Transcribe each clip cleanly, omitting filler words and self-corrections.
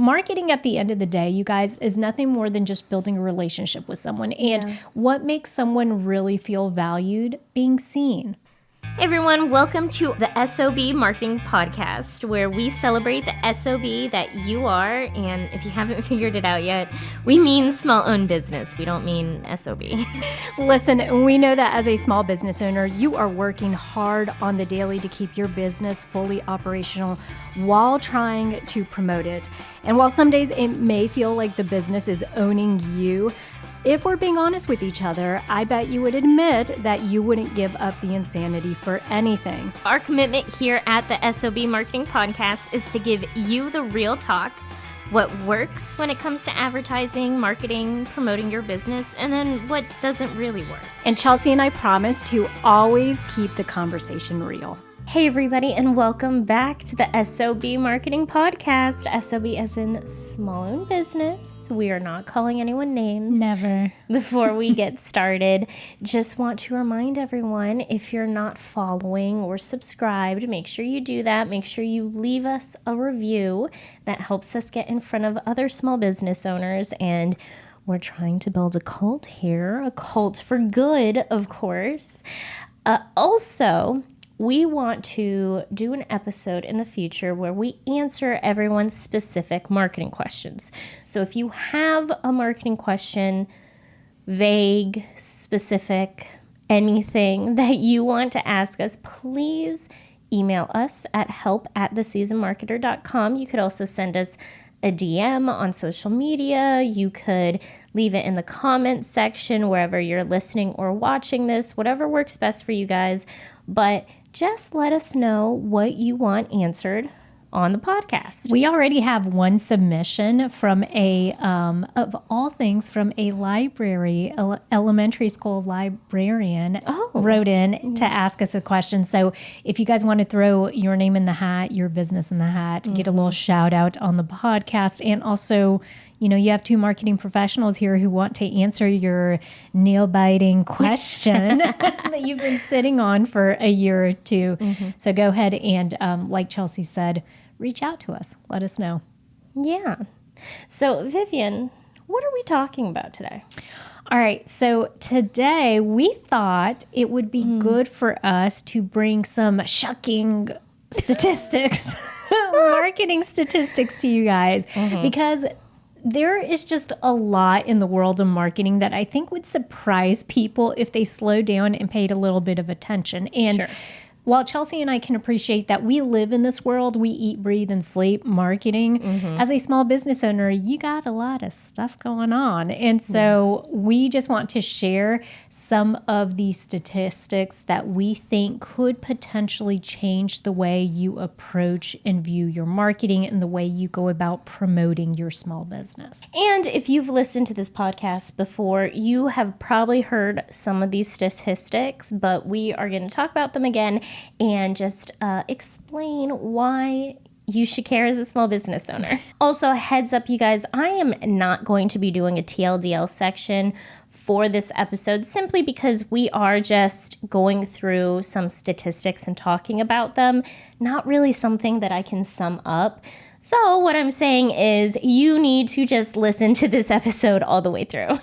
marketing at the end of the day, you guys, is nothing more than just building a relationship with someone. And what makes someone really feel valued? Being seen. Hey everyone, welcome to the S.O.B Marketing Podcast, where we celebrate the S.O.B that you are, and if you haven't figured it out yet, we mean small-owned business. We don't mean S.O.B. Listen, we know that as a small business owner, you are working hard on the daily to keep your business fully operational while trying to promote it. And while some days it may feel like the business is owning you, if we're being honest with each other, I bet you would admit that you wouldn't give up the insanity for anything. Our commitment here at the S.O.B Marketing Podcast is to give you the real talk, what works when it comes to advertising, marketing, promoting your business, and then what doesn't really work. And Chelsea and I promise to always keep the conversation real. Hey everybody, and welcome back to the S.O.B Marketing Podcast. S.O.B as in small-owned business. We are not calling anyone names. Never. Before we get started, just want to remind everyone, if you're not following or subscribed, make sure you do that. Make sure you leave us a review. That helps us get in front of other small business owners, and we're trying to build a cult here, a cult for good, of course. Also, we want to do an episode in the future where we answer everyone's specific marketing questions. So if you have a marketing question, vague, specific, anything that you want to ask us, please email us at help@theseasonmarketer.com. You could also send us a DM on social media. You could leave it in the comments section wherever you're listening or watching this, whatever works best for you guys. But just let us know what you want answered on the podcast. We already have one submission from of all things, from a library, elementary school librarian wrote in to ask us a question. So if you guys want to throw your name in the hat, your business in the hat, get a little shout out on the podcast, and also, you know, you have two marketing professionals here who want to answer your nail-biting question that you've been sitting on for a year or two. So go ahead and, like Chelsea said, reach out to us. Let us know. Yeah. So, Vivian, what are we talking about today? All right. So today we thought it would be good for us to bring some shocking statistics, marketing statistics to you guys, because there is just a lot in the world of marketing that I think would surprise people if they slowed down and paid a little bit of attention. And while Chelsea and I can appreciate that we live in this world, we eat, breathe, and sleep marketing, as a small business owner, you got a lot of stuff going on. And so we just want to share some of the statistics that we think could potentially change the way you approach and view your marketing and the way you go about promoting your small business. And if you've listened to this podcast before, you have probably heard some of these statistics, but we are going to talk about them again and just explain why you should care as a small business owner. Also, heads up, you guys, I am not going to be doing a TLDL section for this episode simply because we are just going through some statistics and talking about them, not really something that I can sum up. So what I'm saying is you need to just listen to this episode all the way through.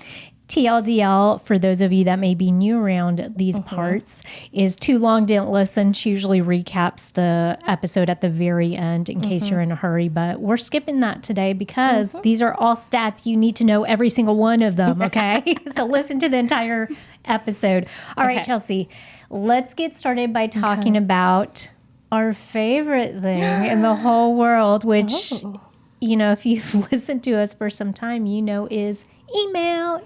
TLDL, for those of you that may be new around these parts, is too long, didn't listen. She usually recaps the episode at the very end in case you're in a hurry, but we're skipping that today because these are all stats. You need to know every single one of them, okay? So listen to the entire episode. All right, Chelsea, let's get started by talking about our favorite thing in the whole world, which, you know, if you've listened to us for some time, you know is email.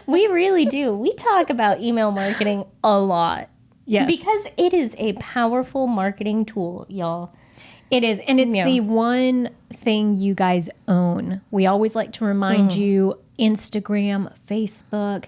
We really do. We talk about email marketing a lot. Yes. Because it is a powerful marketing tool, y'all. It is. And it's the one thing you guys own. We always like to remind you, Instagram, Facebook,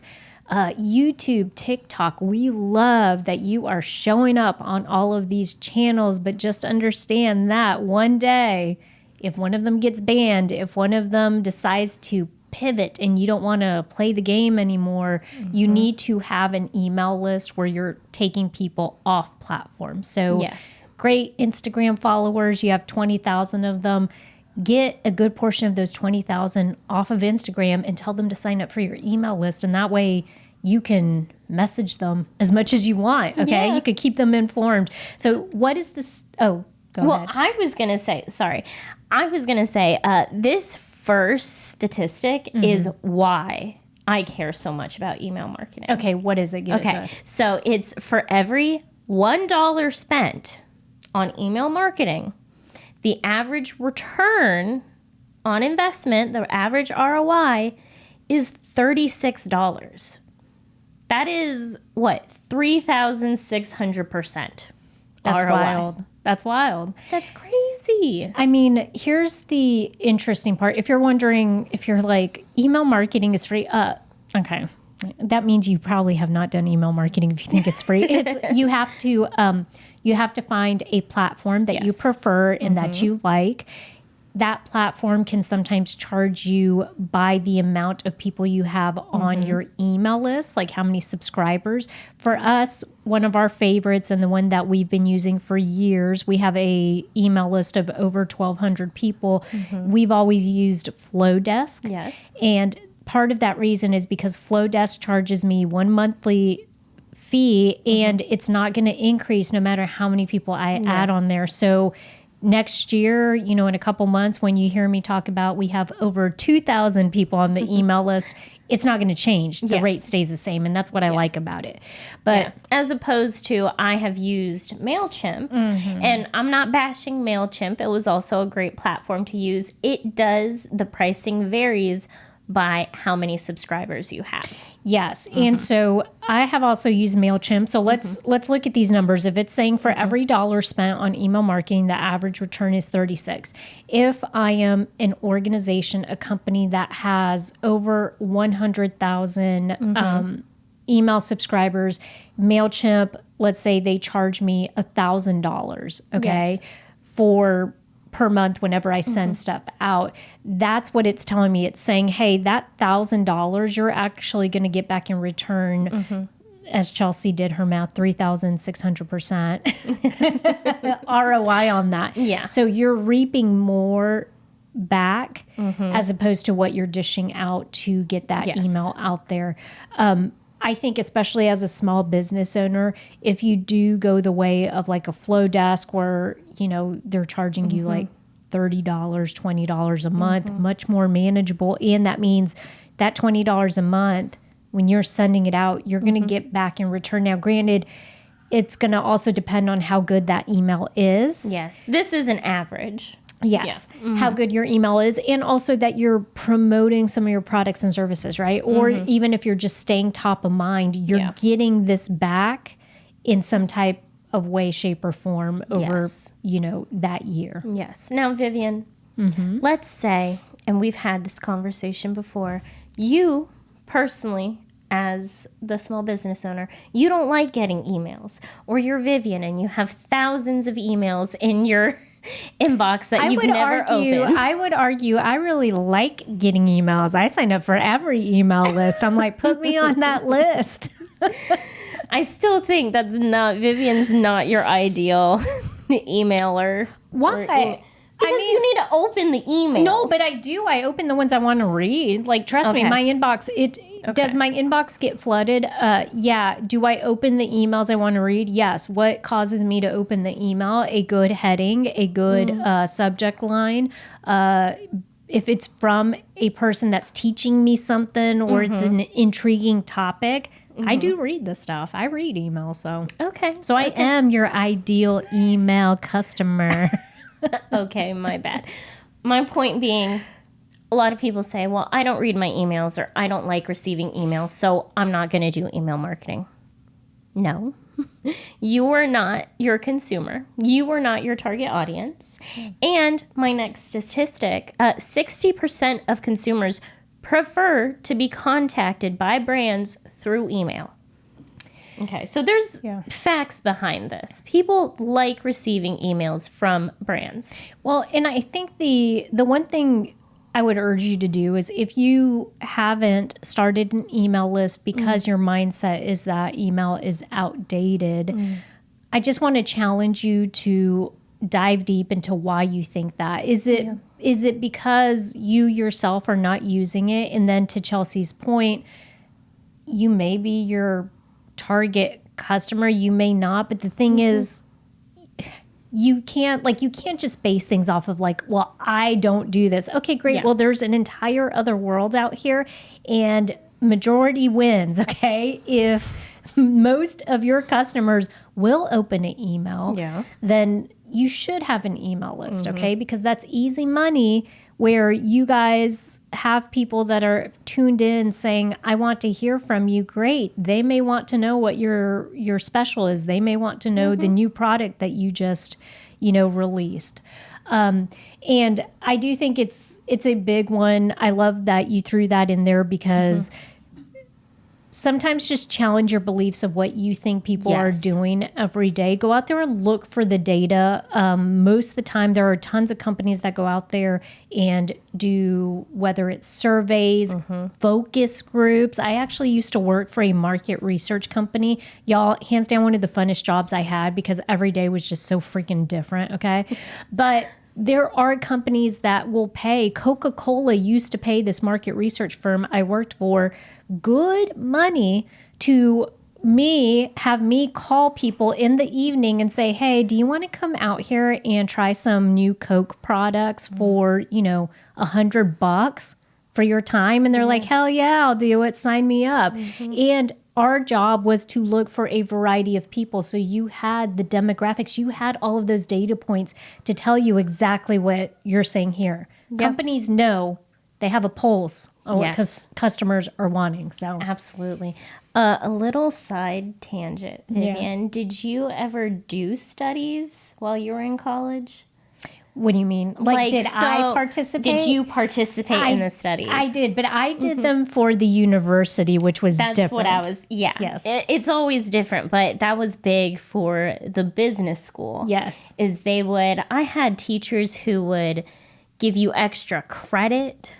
YouTube, TikTok. We love that you are showing up on all of these channels, but just understand that one day, if one of them gets banned, if one of them decides to pivot and you don't want to play the game anymore, you need to have an email list where you're taking people off platform. So Yes. great Instagram followers, you have 20,000 of them. Get a good portion of those 20,000 off of Instagram and tell them to sign up for your email list. And that way you can message them as much as you want. Okay. Yeah. You could keep them informed. So what is this? Oh, go Well, ahead. I was going to say, this first statistic is why I care so much about email marketing. Okay. What is it? Give it to Okay. us. So it's for every $1 spent on email marketing, the average return on investment, the average ROI is $36. That is what? 3,600%. That's ROI. wild. That's wild. That's crazy. I mean, here's the interesting part. If you're wondering, if you're like, email marketing is free, okay. That means you probably have not done email marketing if you think it's free. You have to find a platform that you prefer and that you like. That platform can sometimes charge you by the amount of people you have on your email list, like how many subscribers. For us, one of our favorites and the one that we've been using for years, we have a email list of over 1,200 people. We've always used Flowdesk. Yes. And part of that reason is because Flowdesk charges me one monthly fee and it's not going to increase no matter how many people I add on there. So next year, in a couple months, when you hear me talk about we have over 2,000 people on the email list, it's not going to change. The rate stays the same. And that's what I like about it. But as opposed to, I have used MailChimp, and I'm not bashing MailChimp. It was also a great platform to use. The pricing varies by how many subscribers you have. yes. And so I have also used MailChimp. So let's look at these numbers. If it's saying for every $1 spent on email marketing, the average return is 36. If I am an organization, a company that has over 100,000 email subscribers, MailChimp, let's say they charge me $1,000, okay, for per month whenever I send stuff out. That's what it's telling me. It's saying, hey, that $1,000 you're actually going to get back in return, as Chelsea did her math, 3,600% ROI on that. Yeah. So you're reaping more back as opposed to what you're dishing out to get that email out there. I think especially as a small business owner, if you do go the way of like a Flowdesk where, they're charging you like $30, $20 a month, much more manageable. And that means that $20 a month, when you're sending it out, you're going to get back in return. Now, granted, it's going to also depend on how good that email is. Yes. This is an average. Yes. How good your email is. And also that you're promoting some of your products and services, right? Or even if you're just staying top of mind, you're getting this back in some type of way, shape, or form over, that year. Yes. Now, Vivian, let's say, and we've had this conversation before, you personally, as the small business owner, you don't like getting emails, or you're Vivian and you have thousands of emails in your inbox that you've never opened. I would argue I really like getting emails. I sign up for every email list. I'm like, put me on that list. I still think Vivian's not your ideal emailer. Why? Because you need to open the email. No, but I do. I open the ones I want to read. Like, trust me, my inbox, does my inbox get flooded? Yeah. Do I open the emails I want to read? Yes. What causes me to open the email? A good heading, a good subject line. If it's from a person that's teaching me something or it's an intriguing topic, I do read the stuff. I read emails, so. Okay. So I am your ideal email customer. Okay, my bad. My point being, a lot of people say, well, I don't read my emails or I don't like receiving emails, so I'm not going to do email marketing. No. You are not your consumer. You are not your target audience. And my next statistic, 60% of consumers prefer to be contacted by brands through email. Okay, so there's facts behind this. People like receiving emails from brands. Well, and I think the one thing I would urge you to do is if you haven't started an email list because your mindset is that email is outdated, I just want to challenge you to dive deep into why you think that. Is it because you yourself are not using it? And then to Chelsea's point, you may be your target customer, you may not, but the thing is, you can't just base things off of like, well, I don't do this. Okay, great. Yeah. Well, there's an entire other world out here, and majority wins. Okay. If most of your customers will open an email, then you should have an email list. Okay. Because that's easy money where you guys have people that are tuned in saying, I want to hear from you. Great. They may want to know what your special is. They may want to know the new product that you just, released. And I do think it's a big one. I love that you threw that in there because sometimes just challenge your beliefs of what you think people are doing every day. Go out there and look for the data. Most of the time, there are tons of companies that go out there and do, whether it's surveys, focus groups. I actually used to work for a market research company. Y'all, hands down, one of the funnest jobs I had because every day was just so freaking different, okay? But there are companies that will pay. Coca-Cola used to pay this market research firm I worked for good money to have me call people in the evening and say, hey, do you want to come out here and try some new Coke products for, $100 for your time? And they're like, hell yeah, I'll do it. Sign me up. And our job was to look for a variety of people. So you had the demographics, you had all of those data points to tell you exactly what you're saying here. Companies know, they have a pulse on what customers are wanting. So Absolutely. A little side tangent, Vivian. Did you ever do studies while you were in college? What do you mean? Did I participate? Did you participate in the studies? I did, but I did them for the university, which was different. That's what I was, Yes. It's always different, but that was big for the business school. Yes. I had teachers who would give you extra credit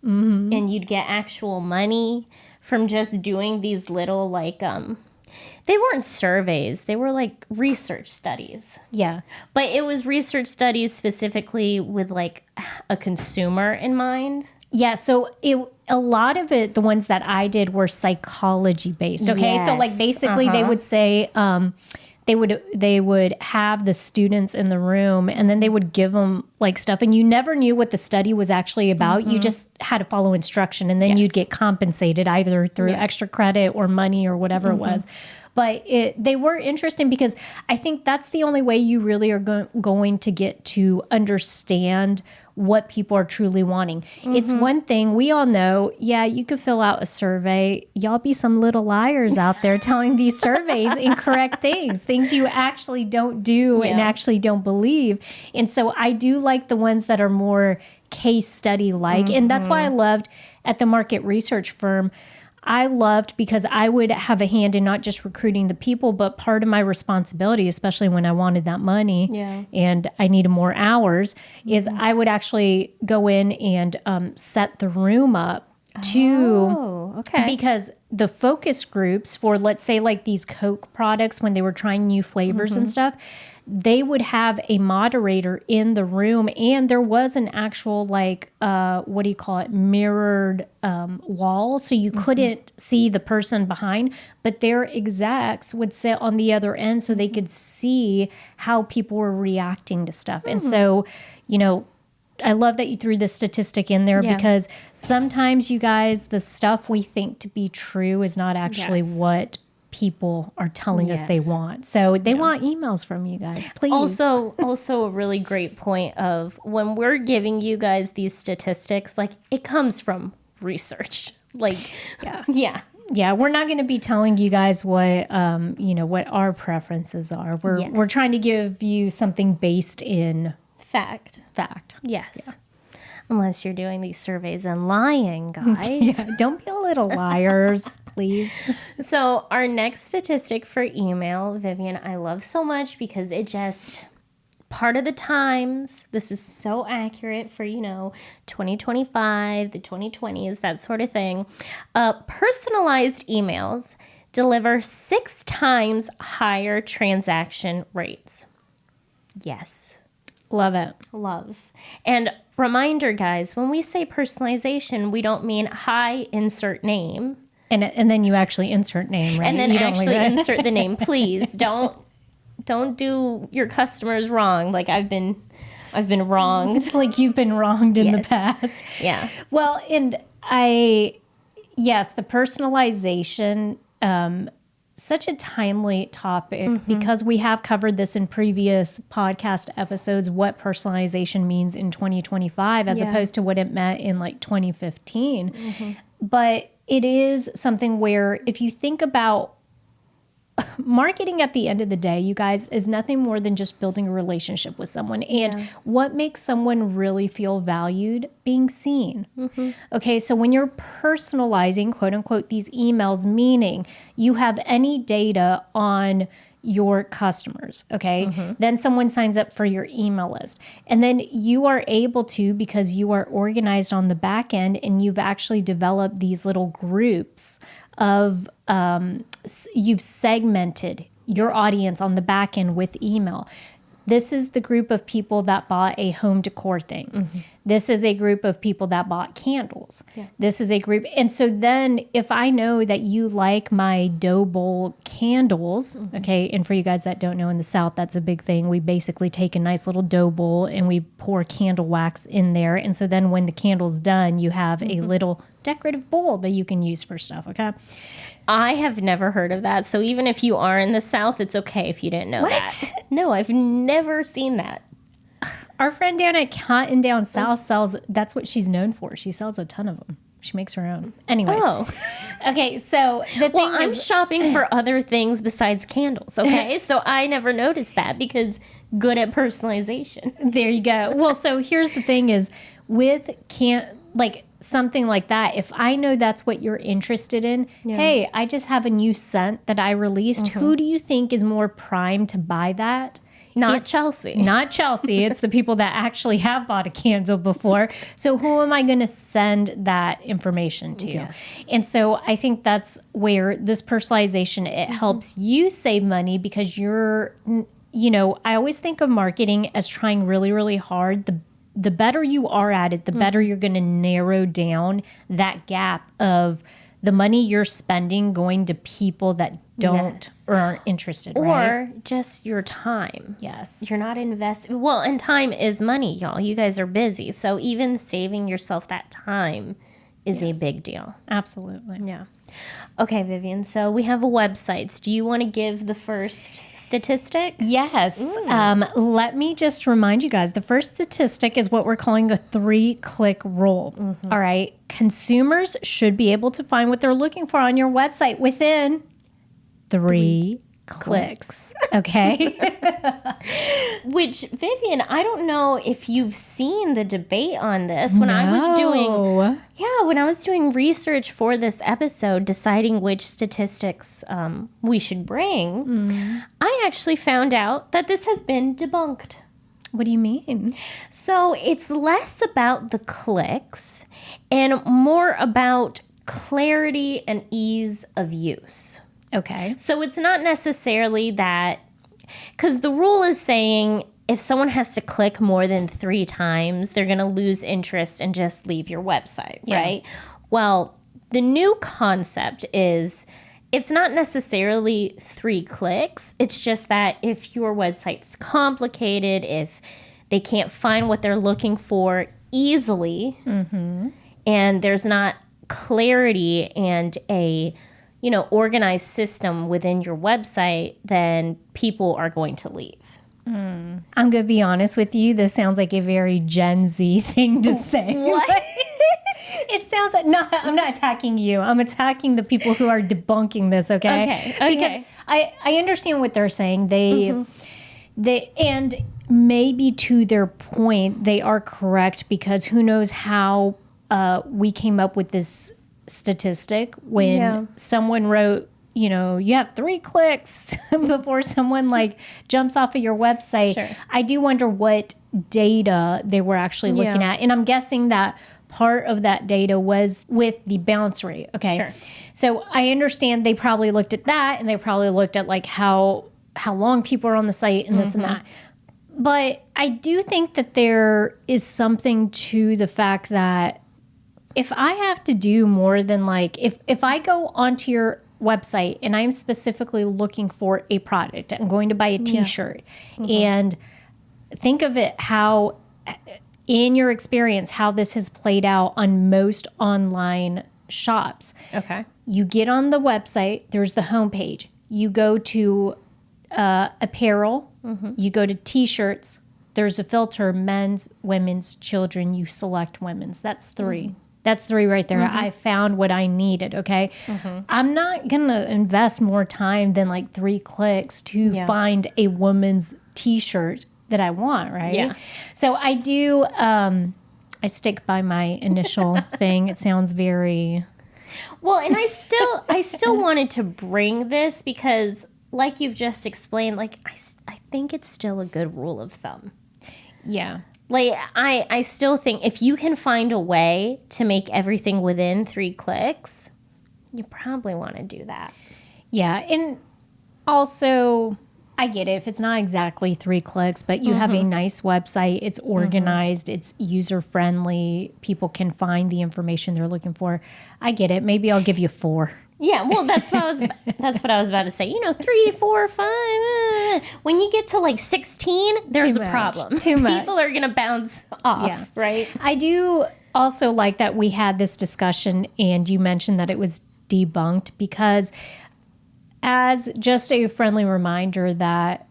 and you'd get actual money from just doing these little they weren't surveys. They were like research studies. Yeah. But it was research studies specifically with a consumer in mind. Yeah. So a lot of it, the ones that I did were psychology based. Okay. Yes. So basically they would say, they would have the students in the room and then they would give them stuff, and you never knew what the study was actually about. You just had to follow instruction, and then you'd get compensated either through extra credit or money or whatever it was. But they were interesting because I think that's the only way you really are going to get to understand what people are truly wanting. It's one thing we all know, you could fill out a survey. Y'all be some little liars out there telling these surveys incorrect things you actually don't do and actually don't believe. And so I do like the ones that are more case study like. And that's why I loved at the market research firm, I loved because I would have a hand in not just recruiting the people, but part of my responsibility, especially when I wanted that money and I needed more hours, is I would actually go in and set the room up because the focus groups for, let's say, these Coke products, when they were trying new flavors and stuff, they would have a moderator in the room, and there was an actual mirrored wall, so you couldn't see the person behind, but their execs would sit on the other end so they could see how people were reacting to stuff. And so, I love that you threw this statistic in there because sometimes, you guys, the stuff we think to be true is not actually what people are telling us they want. So they want emails from you guys, please. Also a really great point of when we're giving you guys these statistics, it comes from research. Yeah, we're not going to be telling you guys what what our preferences are. We're trying to give you something based in fact. Yes. Yeah. Unless you're doing these surveys and lying, guys. Don't be a little liars, please. So our next statistic for email, Vivian, I love so much because it just part of the times. This is so accurate for, 2025, the 2020s, that sort of thing. Personalized emails deliver 6 times higher transaction rates. Yes. Love it. Love. And reminder, guys, when we say personalization, we don't mean hi, insert name. And then you actually insert name, right? And then you don't actually leave it. insert the name. Please don't do your customers wrong. Like I've been wronged. Like you've been wronged in the Yes. past. Yeah. Well, and yes, the personalization, such a timely topic because we have covered this in previous podcast episodes, what personalization means in 2025 as opposed to what it meant in like 2015. But it is something where if you think about marketing at the end of the day, you guys, is nothing more than just building a relationship with someone. And what makes someone really feel valued? Being seen. Okay, so when you're personalizing, quote unquote, these emails, meaning you have any data on your customers, okay? Then someone signs up for your email list. And then you are able to, because you are organized on the back end and you've actually developed these little groups of, you've segmented your audience on the back end with email. This is the group of people that bought a home decor thing. This is a group of people that bought candles. This is a group. And so then if I know that you like my dough bowl candles, okay, and for you guys that don't know, in the South, that's a big thing. We basically take a nice little dough bowl and we pour candle wax in there. And so then when the candle's done, you have a little decorative bowl that you can use for stuff, okay? I have never heard of that. So even if you are in the South, it's okay if you didn't know that. No, I've never seen that. Our friend down at Cotton Down South sells, that's what she's known for. She sells a ton of them. She makes her own. Anyways. Oh. Okay, so the thing Well, I'm is, shopping for other things besides candles, okay? So I never noticed that because good at personalization. there you go. Well, so here's the thing is with something like that, if I know that's what you're interested in, hey, I just have a new scent that I released. Who do you think is more primed to buy that? Not Chelsea. Not Chelsea. It's the people that actually have bought a candle before. So who am I going to send that information to? Yes. And so I think that's where this personalization, it helps you save money because you're, I always think of marketing as trying really, really hard. The better you are at it, the better you're going to narrow down that gap of the money you're spending going to people that don't or aren't interested, right? Or just your time. Yes. You're not investing. Well, and time is money, y'all. You guys are busy. So even saving yourself that time is a big deal. Absolutely. Yeah. Okay, Vivian. So we have a website. Do you want to give the first statistic? Yes. Let me just remind you guys, the first statistic is what we're calling a 3-click rule. All right. Consumers should be able to find what they're looking for on your website within 3 clicks. Okay. Which, Vivian, I don't know if you've seen the debate on this. When I was doing research for this episode, deciding which statistics we should bring, I actually found out that this has been debunked. What do you mean? So it's less about the clicks and more about clarity and ease of use. Okay. So it's not necessarily that, because the rule is saying if someone has to click more than 3 times, they're going to lose interest and just leave your website, right? Well, the new concept is it's not necessarily 3 clicks. It's just that if your website's complicated, if they can't find what they're looking for easily, and there's not clarity and a organized system within your website, then people are going to leave. I'm going to be honest with you. This sounds like a very Gen Z thing to say. What? It sounds like, I'm not attacking you. I'm attacking the people who are debunking this, okay? Okay. Because I understand what they're saying. They and maybe to their point, they are correct because who knows how we came up with this statistic when someone wrote you have 3 clicks before someone like jumps off of your website. Sure. I do wonder what data they were actually looking at. And I'm guessing that part of that data was with the bounce rate. Okay. Sure. So I understand they probably looked at that, and they probably looked at like how long people are on the site and this and that. But I do think that there is something to the fact that if I have to do more than like, if I go onto your website and I'm specifically looking for a product, I'm going to buy a t-shirt, and think of it how, in your experience, how this has played out on most online shops. Okay. You get on the website, there's the homepage. You go to apparel, you go to t-shirts, there's a filter, men's, women's, children, you select women's. That's 3. That's 3 right there. I found what I needed, okay? I'm not going to invest more time than like 3 clicks to find a woman's t-shirt that I want, right? Yeah. So I do, I stick by my initial thing. It sounds very... Well, and I still wanted to bring this because, like you've just explained, like I think it's still a good rule of thumb. Yeah. Like I still think if you can find a way to make everything within 3 clicks, you probably want to do that. Yeah, and also I get it if it's not exactly 3 clicks, but you have a nice website, it's organized, it's user-friendly, people can find the information they're looking for. I get it. Maybe I'll give you 4. Yeah, well, that's what I was about to say. 3, 4, 5. When you get to like 16, there's Too a much. problem. Too much. People are gonna bounce off. Yeah. Right. I do also like that we had this discussion and you mentioned that it was debunked, because as just a friendly reminder that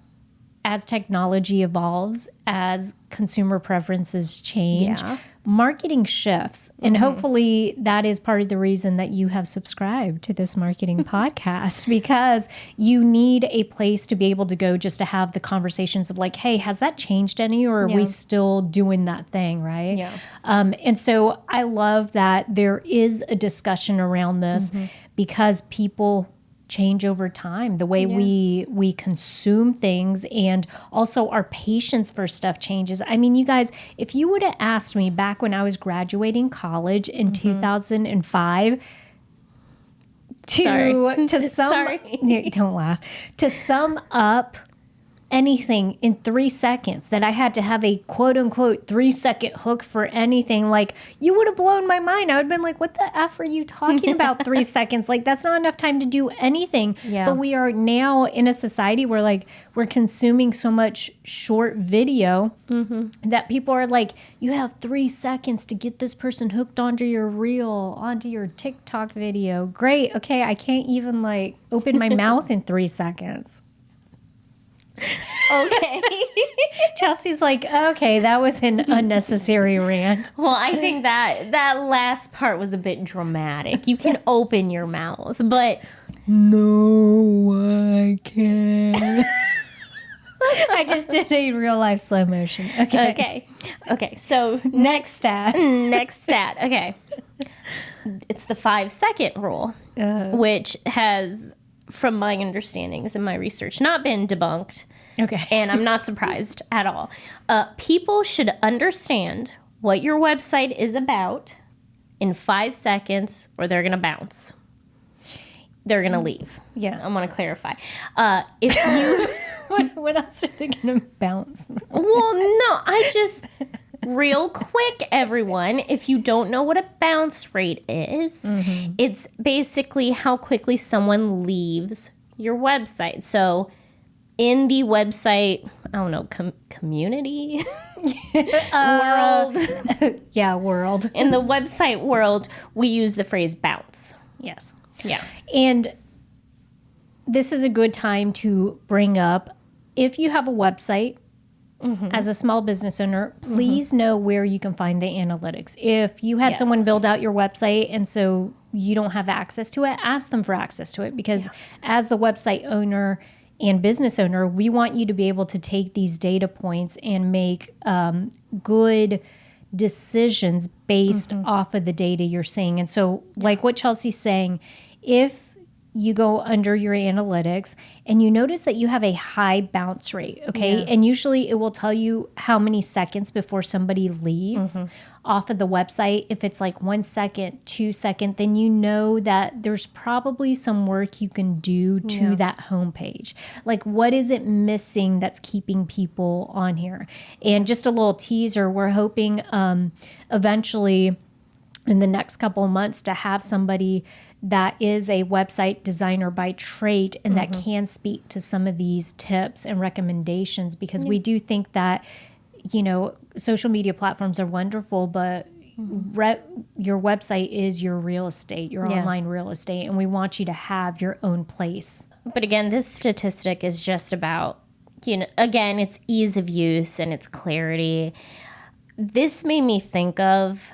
as technology evolves, as consumer preferences change, marketing shifts. And hopefully that is part of the reason that you have subscribed to this marketing podcast, because you need a place to be able to go just to have the conversations of like, hey, has that changed any, or are we still doing that thing, right? Yeah. And so I love that there is a discussion around this because people change over time, the way we consume things, and also our patience for stuff changes. I mean, you guys, if you would have asked me back when I was graduating college in 2005 don't laugh, to sum up anything in 3 seconds, that I had to have a quote unquote 3-second hook for anything, like, you would have blown my mind. I would have been like, what the F are you talking about? 3 seconds? Like, that's not enough time to do anything. Yeah. But we are now in a society where like we're consuming so much short video that people are like, you have 3 seconds to get this person hooked onto your reel, onto your TikTok video. Great. Okay. I can't even like open my mouth in 3 seconds. Okay. Chelsea's like, okay, that was an unnecessary rant. Well, I think that last part was a bit dramatic. You can open your mouth, but No, I can't. I just did a real life slow motion. Okay. So Next stat. next stat. Okay. It's the 5-second rule, which has, from my understandings and my research, not been debunked. Okay. And I'm not surprised at all. People should understand what your website is about in 5 seconds, or they're going to bounce. They're going to leave. Yeah. I want to clarify. If you... what else are they going to bounce? Well, no, real quick, everyone, if you don't know what a bounce rate is, it's basically how quickly someone leaves your website. So in the website, I don't know, community world. Yeah, world. In the website world, we use the phrase bounce. Yes. Yeah. And this is a good time to bring up, if you have a website, as a small business owner, please know where you can find the analytics. If you had someone build out your website and so you don't have access to it, ask them for access to it, because as the website owner and business owner, we want you to be able to take these data points and make good decisions based off of the data you're seeing. And so like what Chelsea's saying, if you go under your analytics and you notice that you have a high bounce rate, okay? Yeah. And usually it will tell you how many seconds before somebody leaves off of the website. If it's like 1 second, 2 seconds, then you know that there's probably some work you can do to that homepage. Like, what is it missing that's keeping people on here? And just a little teaser, we're hoping eventually in the next couple of months to have somebody that is a website designer by trade and that can speak to some of these tips and recommendations, because we do think that, you know, social media platforms are wonderful, but your website is your real estate, your online real estate, and we want you to have your own place. But again, this statistic is just about, you know, again, it's ease of use and it's clarity. This made me think of...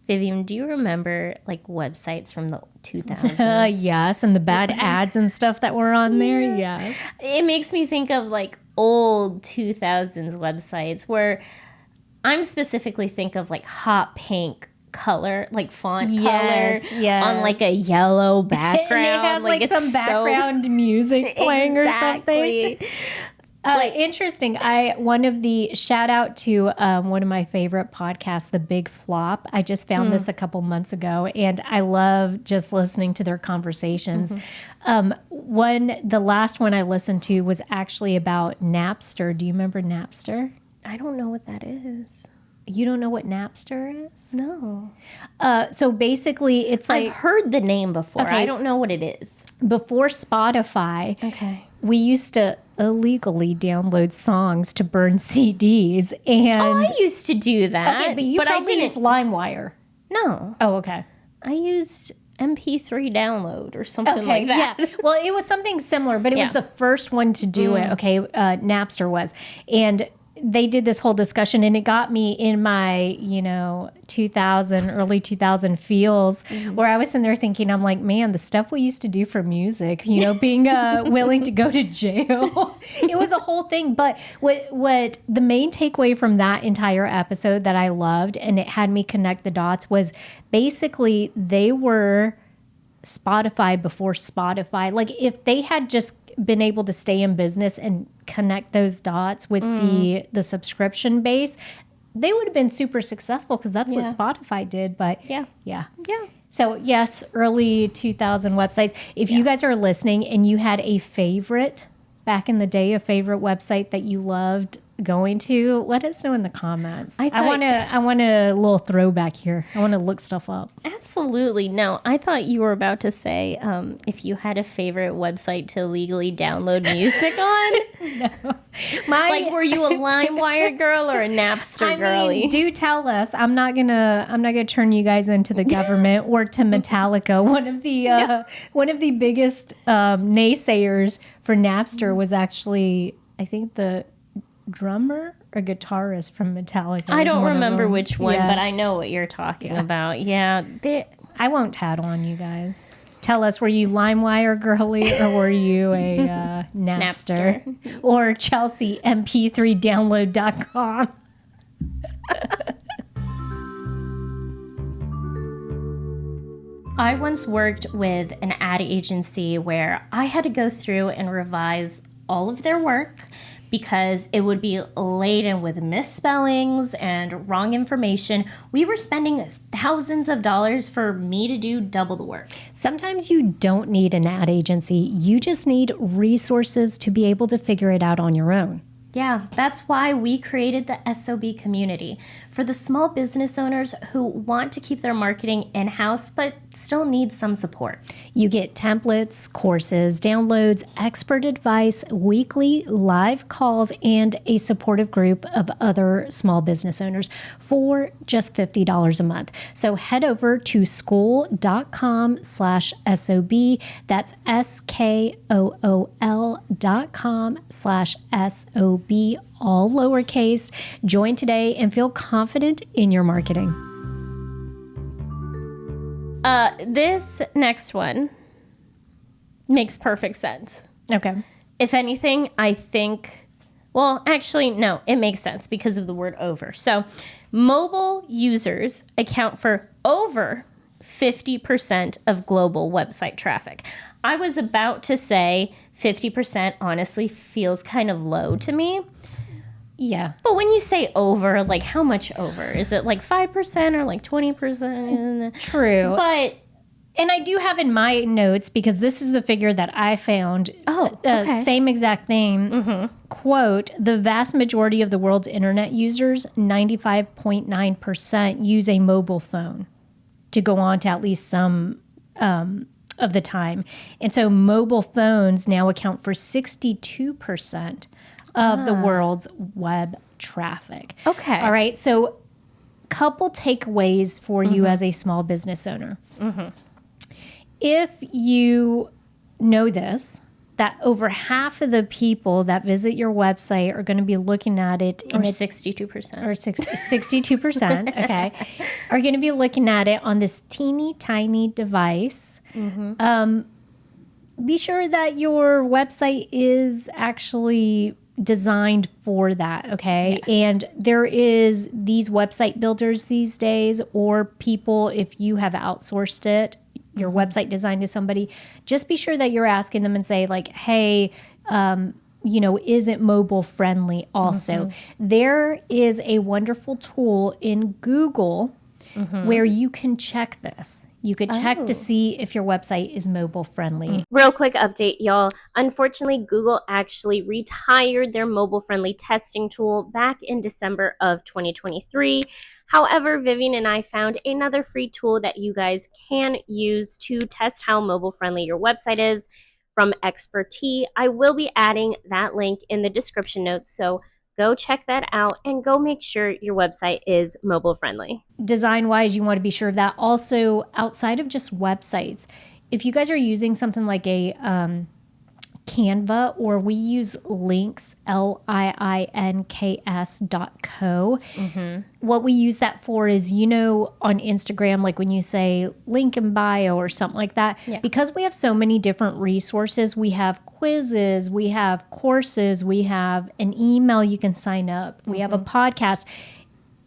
Vivian, do you remember like websites from the 2000s? Yes, and the bad ads and stuff that were on there. Yes. It makes me think of like old 2000s websites where I'm specifically think of like hot pink color, like font color on like a yellow background. And it has like some background music playing or something. Interesting. One of the shout out to one of my favorite podcasts, The Big Flop. I just found this a couple months ago, and I love just listening to their conversations. The last one I listened to was actually about Napster. Do you remember Napster? I don't know what that is. You don't know what Napster is? No. So basically, it's like... I've heard the name before. Okay. I don't know what it is. Before Spotify, we used to illegally download songs to burn CDs. And I used to do that. Okay, but you probably used LimeWire. No. Oh, okay. I used MP3 download or something like that. Yeah. Well, it was something similar, but it was the first one to do it. Okay, Napster was. And they did this whole discussion, and it got me in my, early 2000 feels, where I was sitting there thinking, I'm like, man, the stuff we used to do for music, being willing to go to jail. It was a whole thing. But what the main takeaway from that entire episode that I loved, and it had me connect the dots, was basically they were Spotify before Spotify. Like, if they had just been able to stay in business and connect those dots with the subscription base, they would have been super successful, because that's what Spotify did. But yeah. So yes, early 2000 websites. If you guys are listening and you had a favorite back in the day, a favorite website that you loved going to, let us know in the comments. I want a little throwback here. I want to look stuff up. Absolutely. No, I thought you were about to say if you had a favorite website to legally download music on. No. Like, were you a LimeWire girl or a Napster girly? Do tell us. I'm not gonna turn you guys into the government or to Metallica. One of the biggest naysayers for Napster was actually, I think, the drummer or guitarist from Metallica. I don't remember which one, but I know what you're talking about. Yeah. I won't tattle on you guys. Tell us, were you LimeWire girly, or were you a Napster? Or Chelsea mp3download.com? I once worked with an ad agency where I had to go through and revise all of their work, because it would be laden with misspellings and wrong information. We were spending thousands of dollars for me to do double the work. Sometimes you don't need an ad agency. You just need resources to be able to figure it out on your own. Yeah, that's why we created the S.O.B community for the small business owners who want to keep their marketing in-house but still need some support. You get templates, courses, downloads, expert advice, weekly live calls, and a supportive group of other small business owners for just $50 a month. So head over to school.com/SOB. That's SKOOL.com/SOB. All lowercase. Join today and feel confident in your marketing. This next one makes perfect sense. Okay. If anything, I think, well, actually, no, it makes sense because of the word over. So mobile users account for over 50% of global website traffic. I was about to say 50% honestly feels kind of low to me. Yeah. But when you say over, like how much over? Is it like 5% or like 20%? True. But and I do have in my notes, because this is the figure that I found. Oh, okay. Same exact thing. Quote, the vast majority of the world's internet users, 95.9%, use a mobile phone to go on to at least some of the time. And so mobile phones now account for 62% of the world's web traffic. Okay. All right. So couple takeaways for you as a small business owner. If you know this, that over half of the people that visit your website are going to be looking at it or 62%. or 62%, okay, are going to be looking at it on this teeny tiny device. Be sure that your website is actually designed for that, okay? Yes. And there is these website builders these days, or people, if you have outsourced it, your website design to somebody, just be sure that you're asking them and say like, hey, is it mobile friendly also? There is a wonderful tool in Google where you can check this. You could check to see if your website is mobile friendly. Real quick update, y'all. Unfortunately, Google actually retired their mobile-friendly testing tool back in December of 2023. However, Vivian and I found another free tool that you guys can use to test how mobile-friendly your website is from Expertise. I will be adding that link in the description notes, so go check that out and go make sure your website is mobile friendly. Design wise, you want to be sure of that. Also, outside of just websites, if you guys are using something like a Canva, or we use links, links.co. What we use that for is, on Instagram, like when you say link in bio or something like that, because we have so many different resources, we have quizzes, we have courses, we have an email you can sign up, we have a podcast.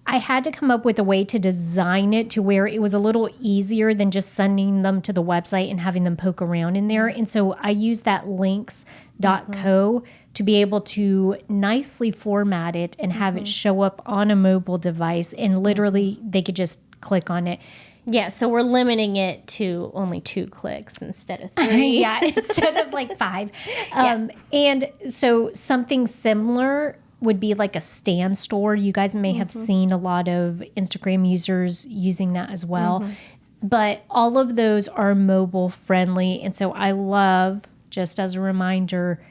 I had to come up with a way to design it to where it was a little easier than just sending them to the website and having them poke around in there. And so I use that links.co to be able to nicely format it and have it show up on a mobile device. And literally they could just click on it. Yeah, so we're limiting it to only 2 clicks instead of 3. Yeah, instead of like 5. And so something similar would be like a stand store. You guys may have seen a lot of Instagram users using that as well. But all of those are mobile friendly. And so I love, just as a reminder,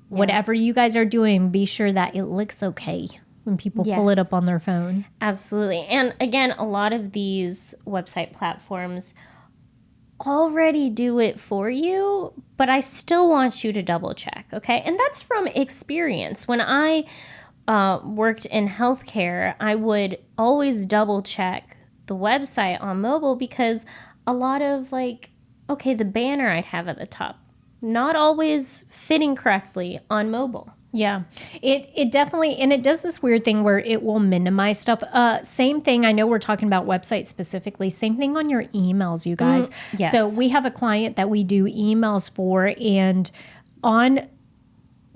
whatever you guys are doing, be sure that it looks okay when people pull it up on their phone. Absolutely. And again, a lot of these website platforms already do it for you, but I still want you to double check, okay? And that's from experience. When I worked in healthcare, I would always double check the website on mobile, because a lot of the banner I'd have at the top, not always fitting correctly on mobile. Yeah, it definitely, and it does this weird thing where it will minimize stuff. Same thing, I know we're talking about websites specifically, same thing on your emails, you guys. Yes. So we have a client that we do emails for, and on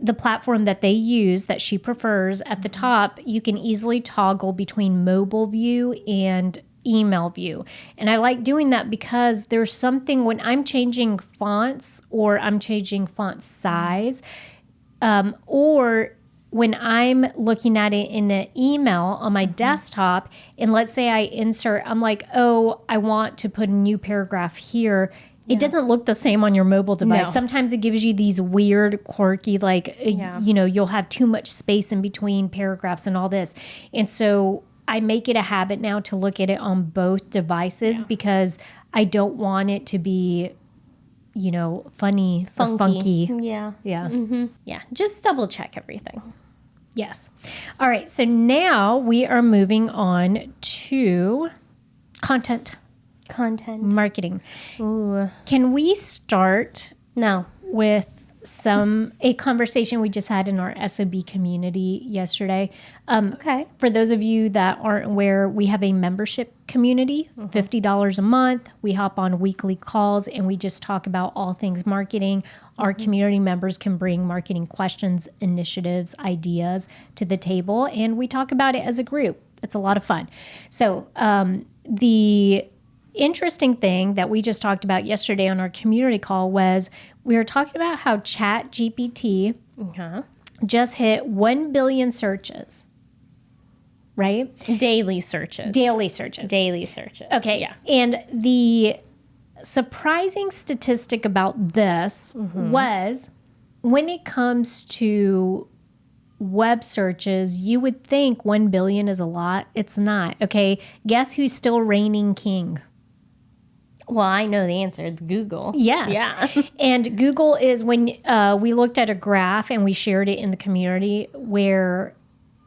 the platform that they use that she prefers, at the top, you can easily toggle between mobile view and email view. And I like doing that because there's something when I'm changing fonts or I'm changing font size, or when I'm looking at it in an email on my desktop, and let's say I insert, I'm like, oh, I want to put a new paragraph here. It doesn't look the same on your mobile device. No. Sometimes it gives you these weird, quirky, you'll have too much space in between paragraphs and all this. And so I make it a habit now to look at it on both devices because I don't want it to be funny or funky. Yeah. Yeah. Yeah. Just double check everything. Yes. All right. So now we are moving on to content Content. marketing. Ooh. Can we start No. with a conversation we just had in our S.O.B community yesterday. Okay. For those of you that aren't aware, we have a membership community, $50 a month. We hop on weekly calls and we just talk about all things marketing. Our community members can bring marketing questions, initiatives, ideas to the table, and we talk about it as a group. It's a lot of fun. So the interesting thing that we just talked about yesterday on our community call was we were talking about how ChatGPT just hit 1 billion searches, right? Daily searches. Okay. Yeah. And the surprising statistic about this was when it comes to web searches, you would think 1 billion is a lot. It's not. Okay. Guess who's still reigning king? Well, I know the answer. It's Google. Yes. Yeah. And Google is when we looked at a graph and we shared it in the community where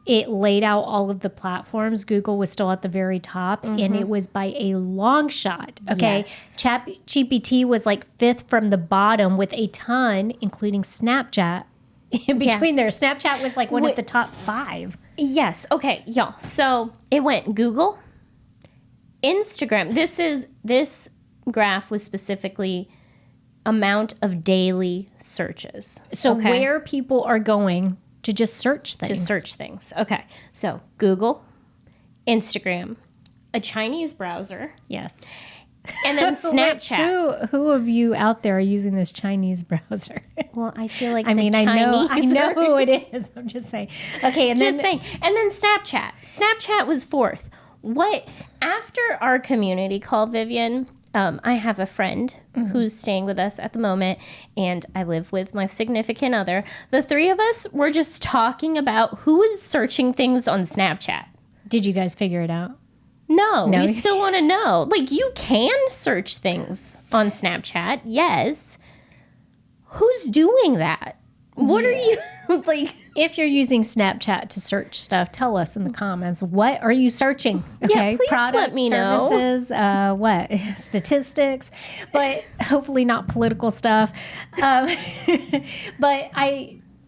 it laid out all of the platforms. Google was still at the very top, and it was by a long shot. Okay. Yes. ChatGPT was like fifth from the bottom with a ton, including Snapchat. In between there, Snapchat was like one of the top 5. Yes. Okay. Yeah. So it went Google, Instagram. This graph was specifically amount of daily searches. So where people are going to just search things. Okay. So Google, Instagram, a Chinese browser. Yes. And then Snapchat. Who of you out there are using this Chinese browser? Well, I feel like I know who it is. I'm just saying. Okay, and And then Snapchat. Snapchat was 4th. What after our community call, Vivian? I have a friend who's staying with us at the moment, and I live with my significant other. The 3 of us were just talking about who is searching things on Snapchat. Did you guys figure it out? No, we still want to know. Like, you can search things on Snapchat, yes. Who's doing that? What are you, like... If you're using Snapchat to search stuff, tell us in the comments. What are you searching? Okay, please let me know. Services, what? Statistics, but hopefully not political stuff. But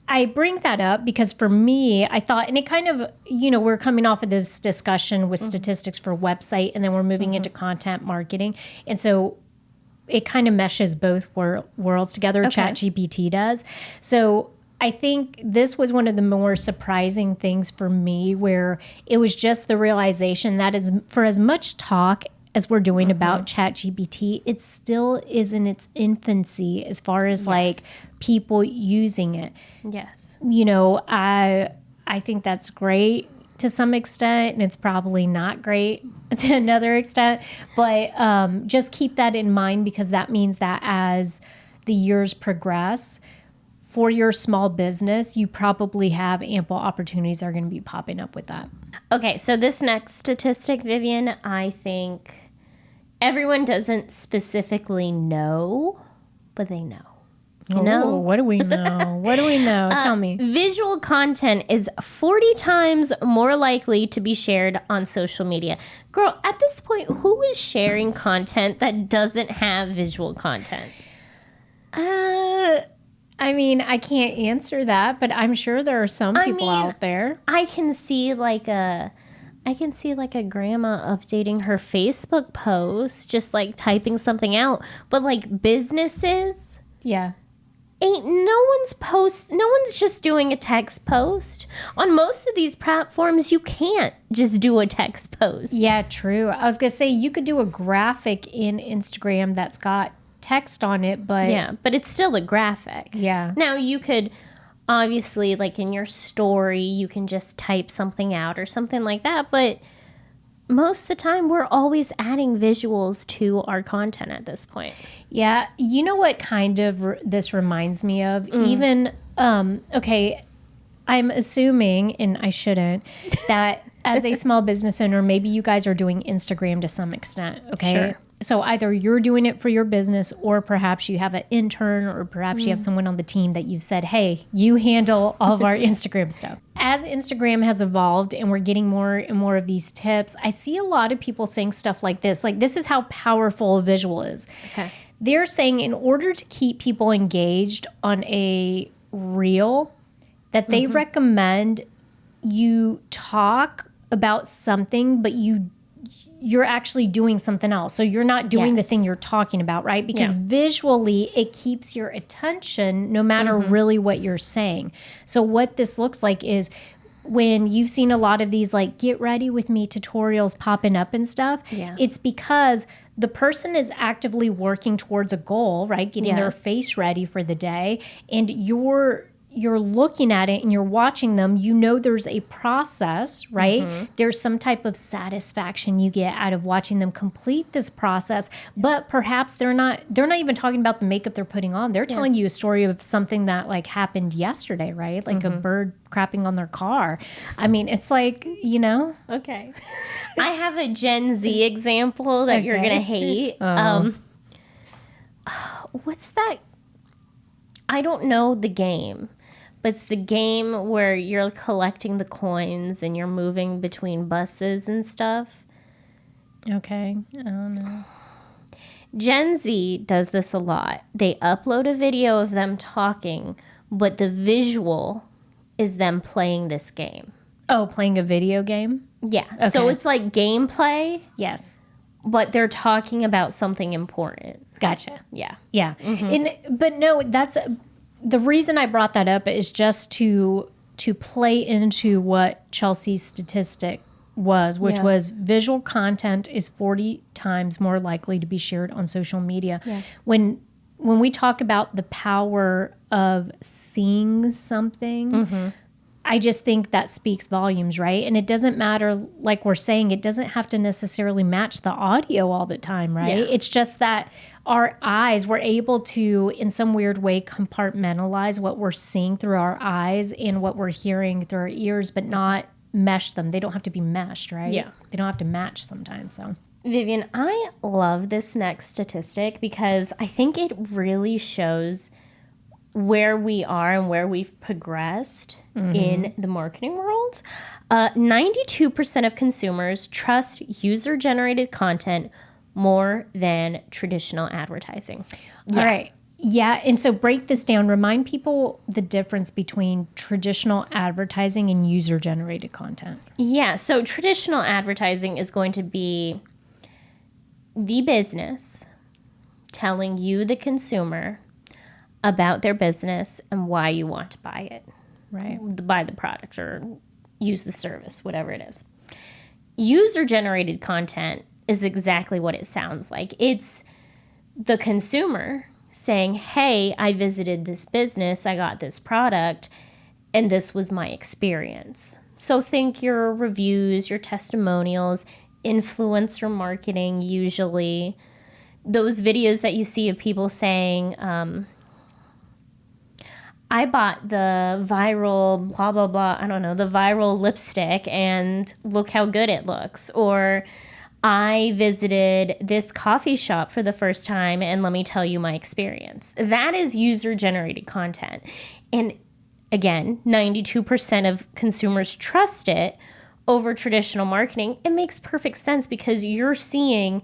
I bring that up because for me, I thought, and it kind of, we're coming off of this discussion with statistics for website, and then we're moving into content marketing. And so it kind of meshes both worlds together. Okay. ChatGPT does. So I think this was one of the more surprising things for me, where it was just the realization that is for as much talk as we're doing about ChatGPT, it still is in its infancy as far as like people using it. Yes. I think that's great to some extent, and it's probably not great to another extent, but just keep that in mind, because that means that as the years progress, for your small business, you probably have ample opportunities that are going to be popping up with that. Okay, so this next statistic, Vivian, I think everyone doesn't specifically know, but they know. You know? What do we know? Tell me. Visual content is 40 times more likely to be shared on social media. Girl, at this point, who is sharing content that doesn't have visual content? I can't answer that, but I'm sure there are some people out there. I can see like a grandma updating her Facebook post, just like typing something out. But like businesses, yeah. no one's just doing a text post. On most of these platforms, you can't just do a text post. Yeah, true. I was going to say you could do a graphic in Instagram that's got text on it, but... Yeah, but it's still a graphic. Yeah. Now, you could, obviously, like in your story, you can just type something out or something like that, but most of the time, we're always adding visuals to our content at this point. Yeah. You know what kind of this reminds me of? Even, okay, I'm assuming, and I shouldn't, that as a small business owner, maybe you guys are doing Instagram to some extent, okay? Sure. So either you're doing it for your business, or perhaps you have an intern, or perhaps you have someone on the team that you've said, hey, you handle all of our Instagram stuff. As Instagram has evolved and we're getting more and more of these tips, I see a lot of people saying stuff like this is how powerful a visual is. Okay. they're saying in order to keep people engaged on a reel, that they recommend you talk about something, but you're actually doing something else. So you're not doing the thing you're talking about, right? Because visually it keeps your attention no matter really what you're saying. So what this looks like is when you've seen a lot of these like get ready with me tutorials popping up and stuff, it's because the person is actively working towards a goal, right? Getting their face ready for the day. And you're looking at it and you're watching them, you know there's a process, right? There's some type of satisfaction you get out of watching them complete this process, but perhaps they're not even talking about the makeup they're putting on. They're telling you a story of something that like happened yesterday, right? Like a bird crapping on their car. I mean, it's like, you know. Okay. I have a Gen Z example that you're going to hate. What's that? I don't know the game. But it's the game where you're collecting the coins and you're moving between buses and stuff. Okay. I don't know. Gen Z does this a lot. They upload a video of them talking, but the visual is them playing this game. Oh, playing a video game? Yeah. Okay. So it's like gameplay. Yes. But they're talking about something important. Gotcha. Yeah. Yeah. But no, that's... The reason I brought that up is just to play into what Chelsea's statistic was, which was visual content is 40 times more likely to be shared on social media. Yeah. When we talk about the power of seeing something, I just think that speaks volumes, right? And it doesn't matter, like we're saying, it doesn't have to necessarily match the audio all the time, right? Yeah. It's just that our eyes, we're able to, in some weird way, compartmentalize what we're seeing through our eyes and what we're hearing through our ears, but not mesh them. They don't have to be meshed, right? Yeah. They don't have to match sometimes, so. Vivian, I love this next statistic because I think it really shows where we are and where we've progressed in the marketing world. 92% of consumers trust user-generated content more than traditional advertising. Yeah. All right. Yeah. And so break this down. Remind people the difference between traditional advertising and user-generated content. Yeah. So traditional advertising is going to be the business telling you, the consumer, about their business and why you want to buy it, right? Buy the product or use the service, whatever it is. User-generated content is exactly what it sounds like. It's the consumer saying, hey, I visited this business, I got this product, and this was my experience. So think your reviews, your testimonials, influencer marketing usually. Those videos that you see of people saying, I bought the viral blah, blah, blah, I don't know, the viral lipstick and look how good it looks. Or I visited this coffee shop for the first time and let me tell you my experience. That is user-generated content. And again, 92% of consumers trust it over traditional marketing. It makes perfect sense because you're seeing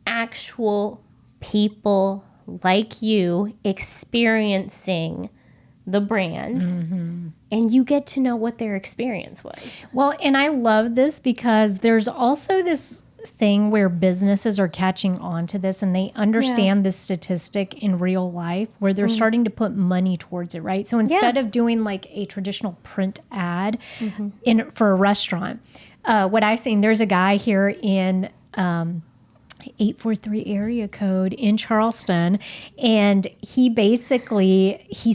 actual people like you experiencing the brand, and you get to know what their experience was. Well, and I love this because there's also this thing where businesses are catching on to this and they understand this statistic in real life where they're starting to put money towards it, right? So instead of doing like a traditional print ad for a restaurant, what I've seen, there's a guy here in 843 area code in Charleston, and he's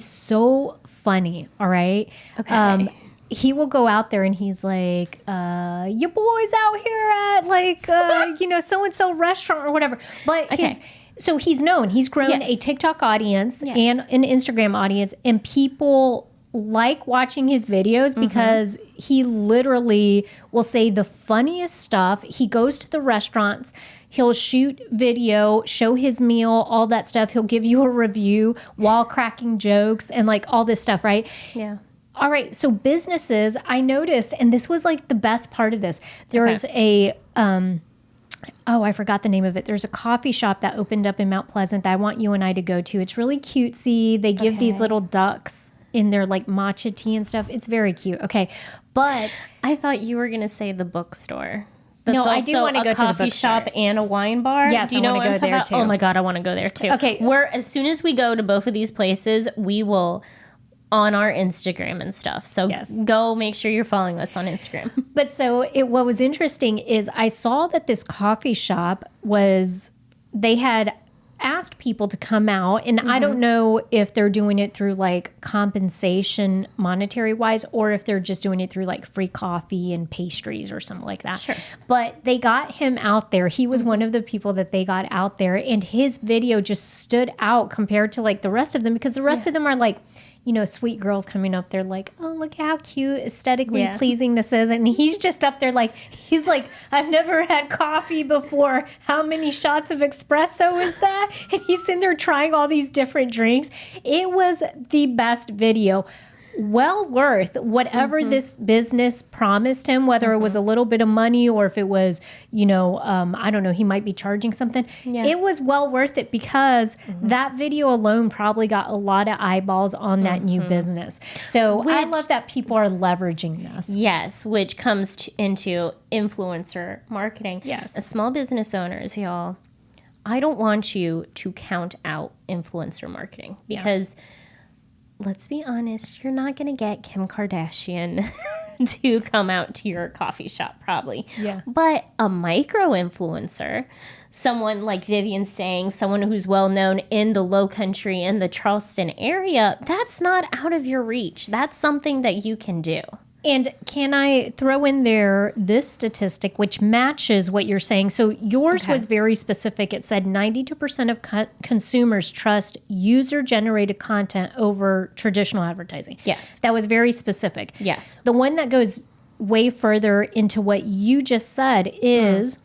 so funny, all right? Okay. He will go out there and he's like, your boy's out here at like, so-and-so restaurant or whatever. But so he's known. He's grown a TikTok audience and an Instagram audience, and people like watching his videos because he literally will say the funniest stuff. He goes to the restaurants, he'll shoot video, show his meal, all that stuff. He'll give you a review while cracking jokes and like all this stuff, right? Yeah. All right. So businesses, I noticed, and this was like the best part of this. There was a oh, I forgot the name of it. There's a coffee shop that opened up in Mount Pleasant that I want you and I to go to. It's really cutesy. They give these little ducks in their like matcha tea and stuff. It's very cute. Okay. But I thought you were going to say the bookstore. No, I do want to go to the coffee shop and a wine bar. Yes, do you know what I'm talking there about? too. Oh my God, I want to go there too. Okay. As soon as we go to both of these places, we will on our Instagram and stuff. So go make sure you're following us on Instagram. But so what was interesting is I saw that this coffee shop they had asked people to come out, and I don't know if they're doing it through like compensation monetary wise, or if they're just doing it through like free coffee and pastries or something like that. Sure. But they got him out there. He was one of the people that they got out there, and his video just stood out compared to like the rest of them, because the rest of them are like, you know, sweet girls coming up there like, oh, look how cute, aesthetically pleasing this is. And he's just up there like, he's like, I've never had coffee before. How many shots of espresso is that? And he's sitting there trying all these different drinks. It was the best video. Well worth whatever this business promised him, whether it was a little bit of money or if it was, you know, I don't know, he might be charging something. Yeah. It was well worth it, because that video alone probably got a lot of eyeballs on that new business. So I love that people are leveraging this. Yes, which comes into influencer marketing. Yes. As small business owners, y'all, I don't want you to count out influencer marketing, because let's be honest, you're not going to get Kim Kardashian to come out to your coffee shop, probably. Yeah. But a micro influencer, someone like Vivian saying, someone who's well known in the Low Country and the Charleston area, that's not out of your reach. That's something that you can do. And can I throw in there this statistic, which matches what you're saying? So yours was very specific. It said 92% of consumers trust user-generated content over traditional advertising. Yes. That was very specific. Yes. The one that goes way further into what you just said is,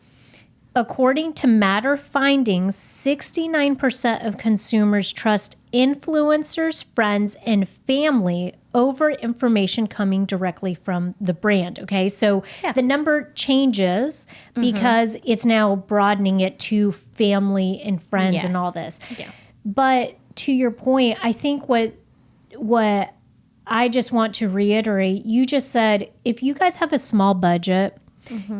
according to Matter findings, 69% of consumers trust influencers, friends, and family over information coming directly from the brand. Okay, so the number changes because it's now broadening it to family and friends and all this. Yeah. But to your point, I think what I just want to reiterate, you just said, if you guys have a small budget,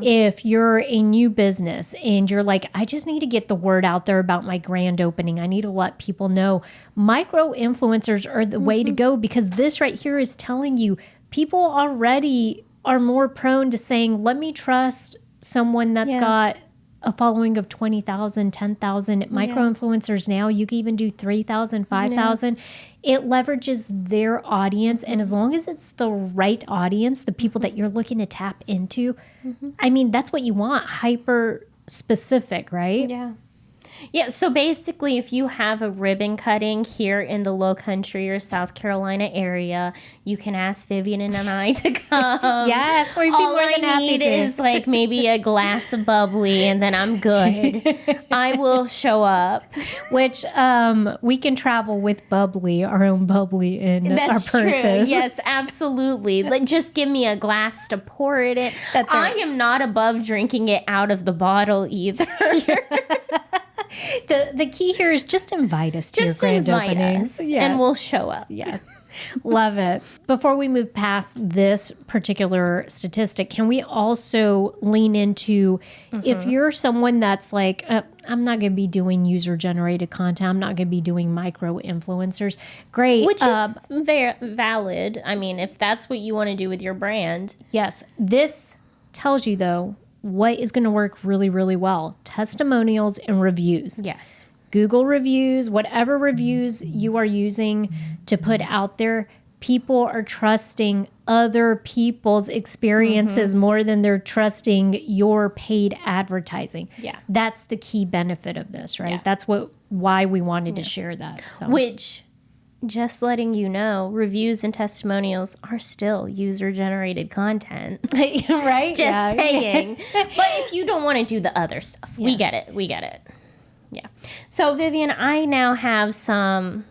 if you're a new business and you're like, I just need to get the word out there about my grand opening, I need to let people know, micro influencers are the way to go, because this right here is telling you people already are more prone to saying, let me trust someone that's got a following of 20,000, 10,000. Micro influencers now, you can even do 3,000, 5,000. It leverages their audience. And as long as it's the right audience, the people that you're looking to tap into, I mean, that's what you want. Hyper specific, right? Yeah. Yeah, so basically, if you have a ribbon cutting here in the Low Country or South Carolina area, you can ask Vivian and I to come. Yes, we'd be all more than I happy need to. is like maybe a glass of bubbly, and then I'm good. I will show up. Which we can travel with bubbly, our own bubbly in our purses. True. Yes, absolutely. Like, just give me a glass to pour it in. That's right. I am not above drinking it out of the bottle either. The key here is just invite us to your grand openings. And we'll show up. Yes. Love it. Before we move past this particular statistic, can we also lean into if you're someone that's like, I'm not going to be doing user-generated content, I'm not going to be doing micro-influencers. Great. Which is very valid. I mean, if that's what you want to do with your brand. Yes. This tells you, though, what is going to work really, really well. Testimonials and reviews. Yes. Google reviews, whatever reviews you are using to put out there, people are trusting other people's experiences more than they're trusting your paid advertising. Yeah. That's the key benefit of this, right? Yeah. That's why we wanted to share that. So. Which, just letting you know, reviews and testimonials are still user-generated content. Right? Just saying. But if you don't want to do the other stuff, we get it. We get it. Yeah. So, Vivian, I now have some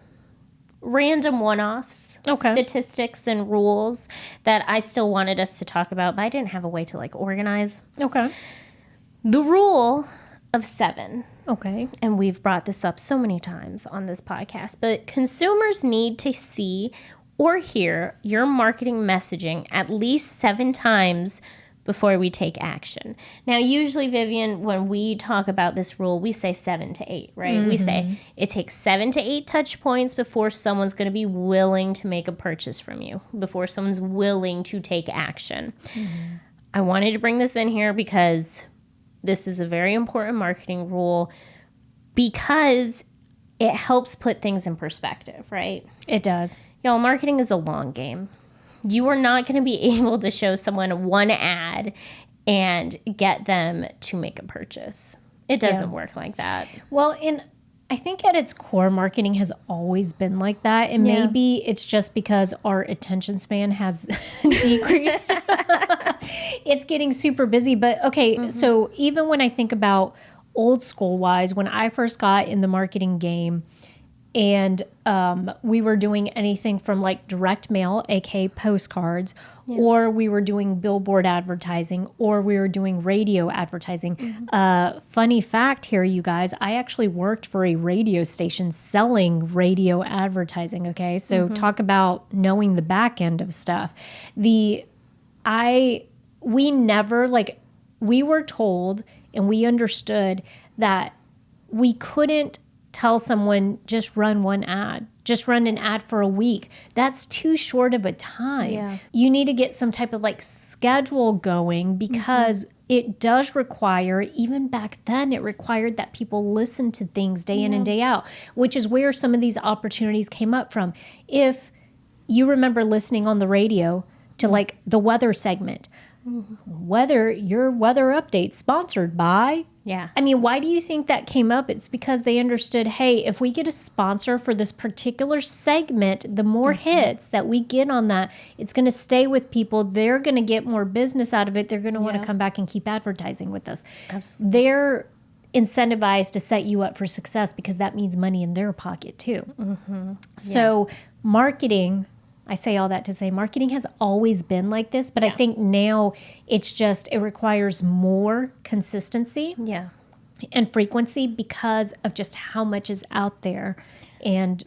random one-offs, statistics and rules that I still wanted us to talk about, but I didn't have a way to, like, organize. Okay. The rule of 7. Okay. And we've brought this up so many times on this podcast, but consumers need to see or hear your marketing messaging at least 7 times before we take action. Now, usually, Vivian, when we talk about this rule, we say 7 to 8, right? Mm-hmm. We say it takes 7 to 8 touch points before someone's going to be willing to make a purchase from you, before someone's willing to take action. Mm-hmm. I wanted to bring this in here because this is a very important marketing rule, because it helps put things in perspective, right? It does. Y'all, marketing is a long game. You are not going to be able to show someone one ad and get them to make a purchase. It doesn't work like that. Well, and I think at its core, marketing has always been like that. And maybe it's just because our attention span has decreased. It's getting super busy. But okay, so even when I think about old school wise, when I first got in the marketing game, and we were doing anything from like direct mail, aka postcards, or we were doing billboard advertising, or we were doing radio advertising. Funny fact here, you guys, I actually worked for a radio station selling radio advertising. Okay, so talk about knowing the back end of stuff. We were told and we understood that we couldn't tell someone just run one ad, just run an ad for a week. That's too short of a time. Yeah. You need to get some type of like schedule going, because it does require, even back then, it required that people listen to things day in and day out, which is where some of these opportunities came up from. If you remember listening on the radio to like the weather segment, your weather update sponsored by. Yeah. I mean, why do you think that came up? It's because they understood, hey, if we get a sponsor for this particular segment, the more hits that we get on that, it's going to stay with people. They're going to get more business out of it. They're going to want to come back and keep advertising with us. Absolutely. They're incentivized to set you up for success, because that means money in their pocket too. So marketing, I say all that to say marketing has always been like this, but I think now it's just, it requires more consistency and frequency because of just how much is out there. And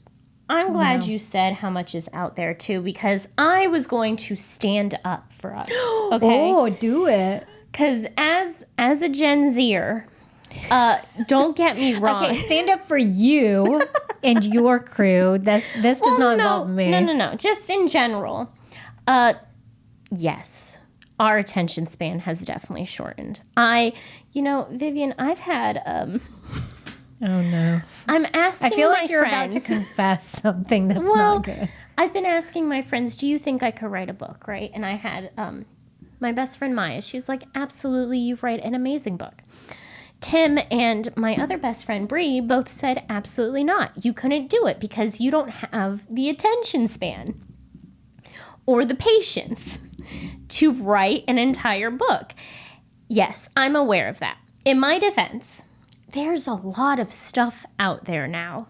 I'm glad you said how much is out there too, because I was going to stand up for us. Okay. Oh, do it. Because as a Gen Zer, don't get me wrong. Okay, stand up for you and your crew. This does not involve me. No. Just in general. Yes, our attention span has definitely shortened. Vivian, I've had oh no. I'm asking I feel my like you're friends, about to confess something that's not good. I've been asking my friends, do you think I could write a book, right? And I had my best friend Maya. She's like, absolutely, you write an amazing book. Tim and my other best friend, Bree, both said, absolutely not. You couldn't do it because you don't have the attention span or the patience to write an entire book. Yes, I'm aware of that. In my defense, there's a lot of stuff out there now.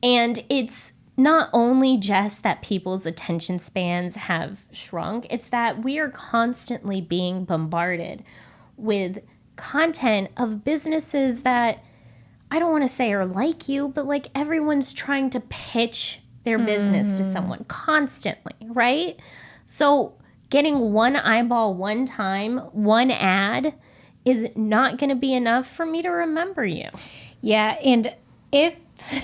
And it's not only just that people's attention spans have shrunk, it's that we are constantly being bombarded with content of businesses that I don't want to say are like you, but like everyone's trying to pitch their business to someone constantly, right? So getting one eyeball one time, one ad is not going to be enough for me to remember you. Yeah, and if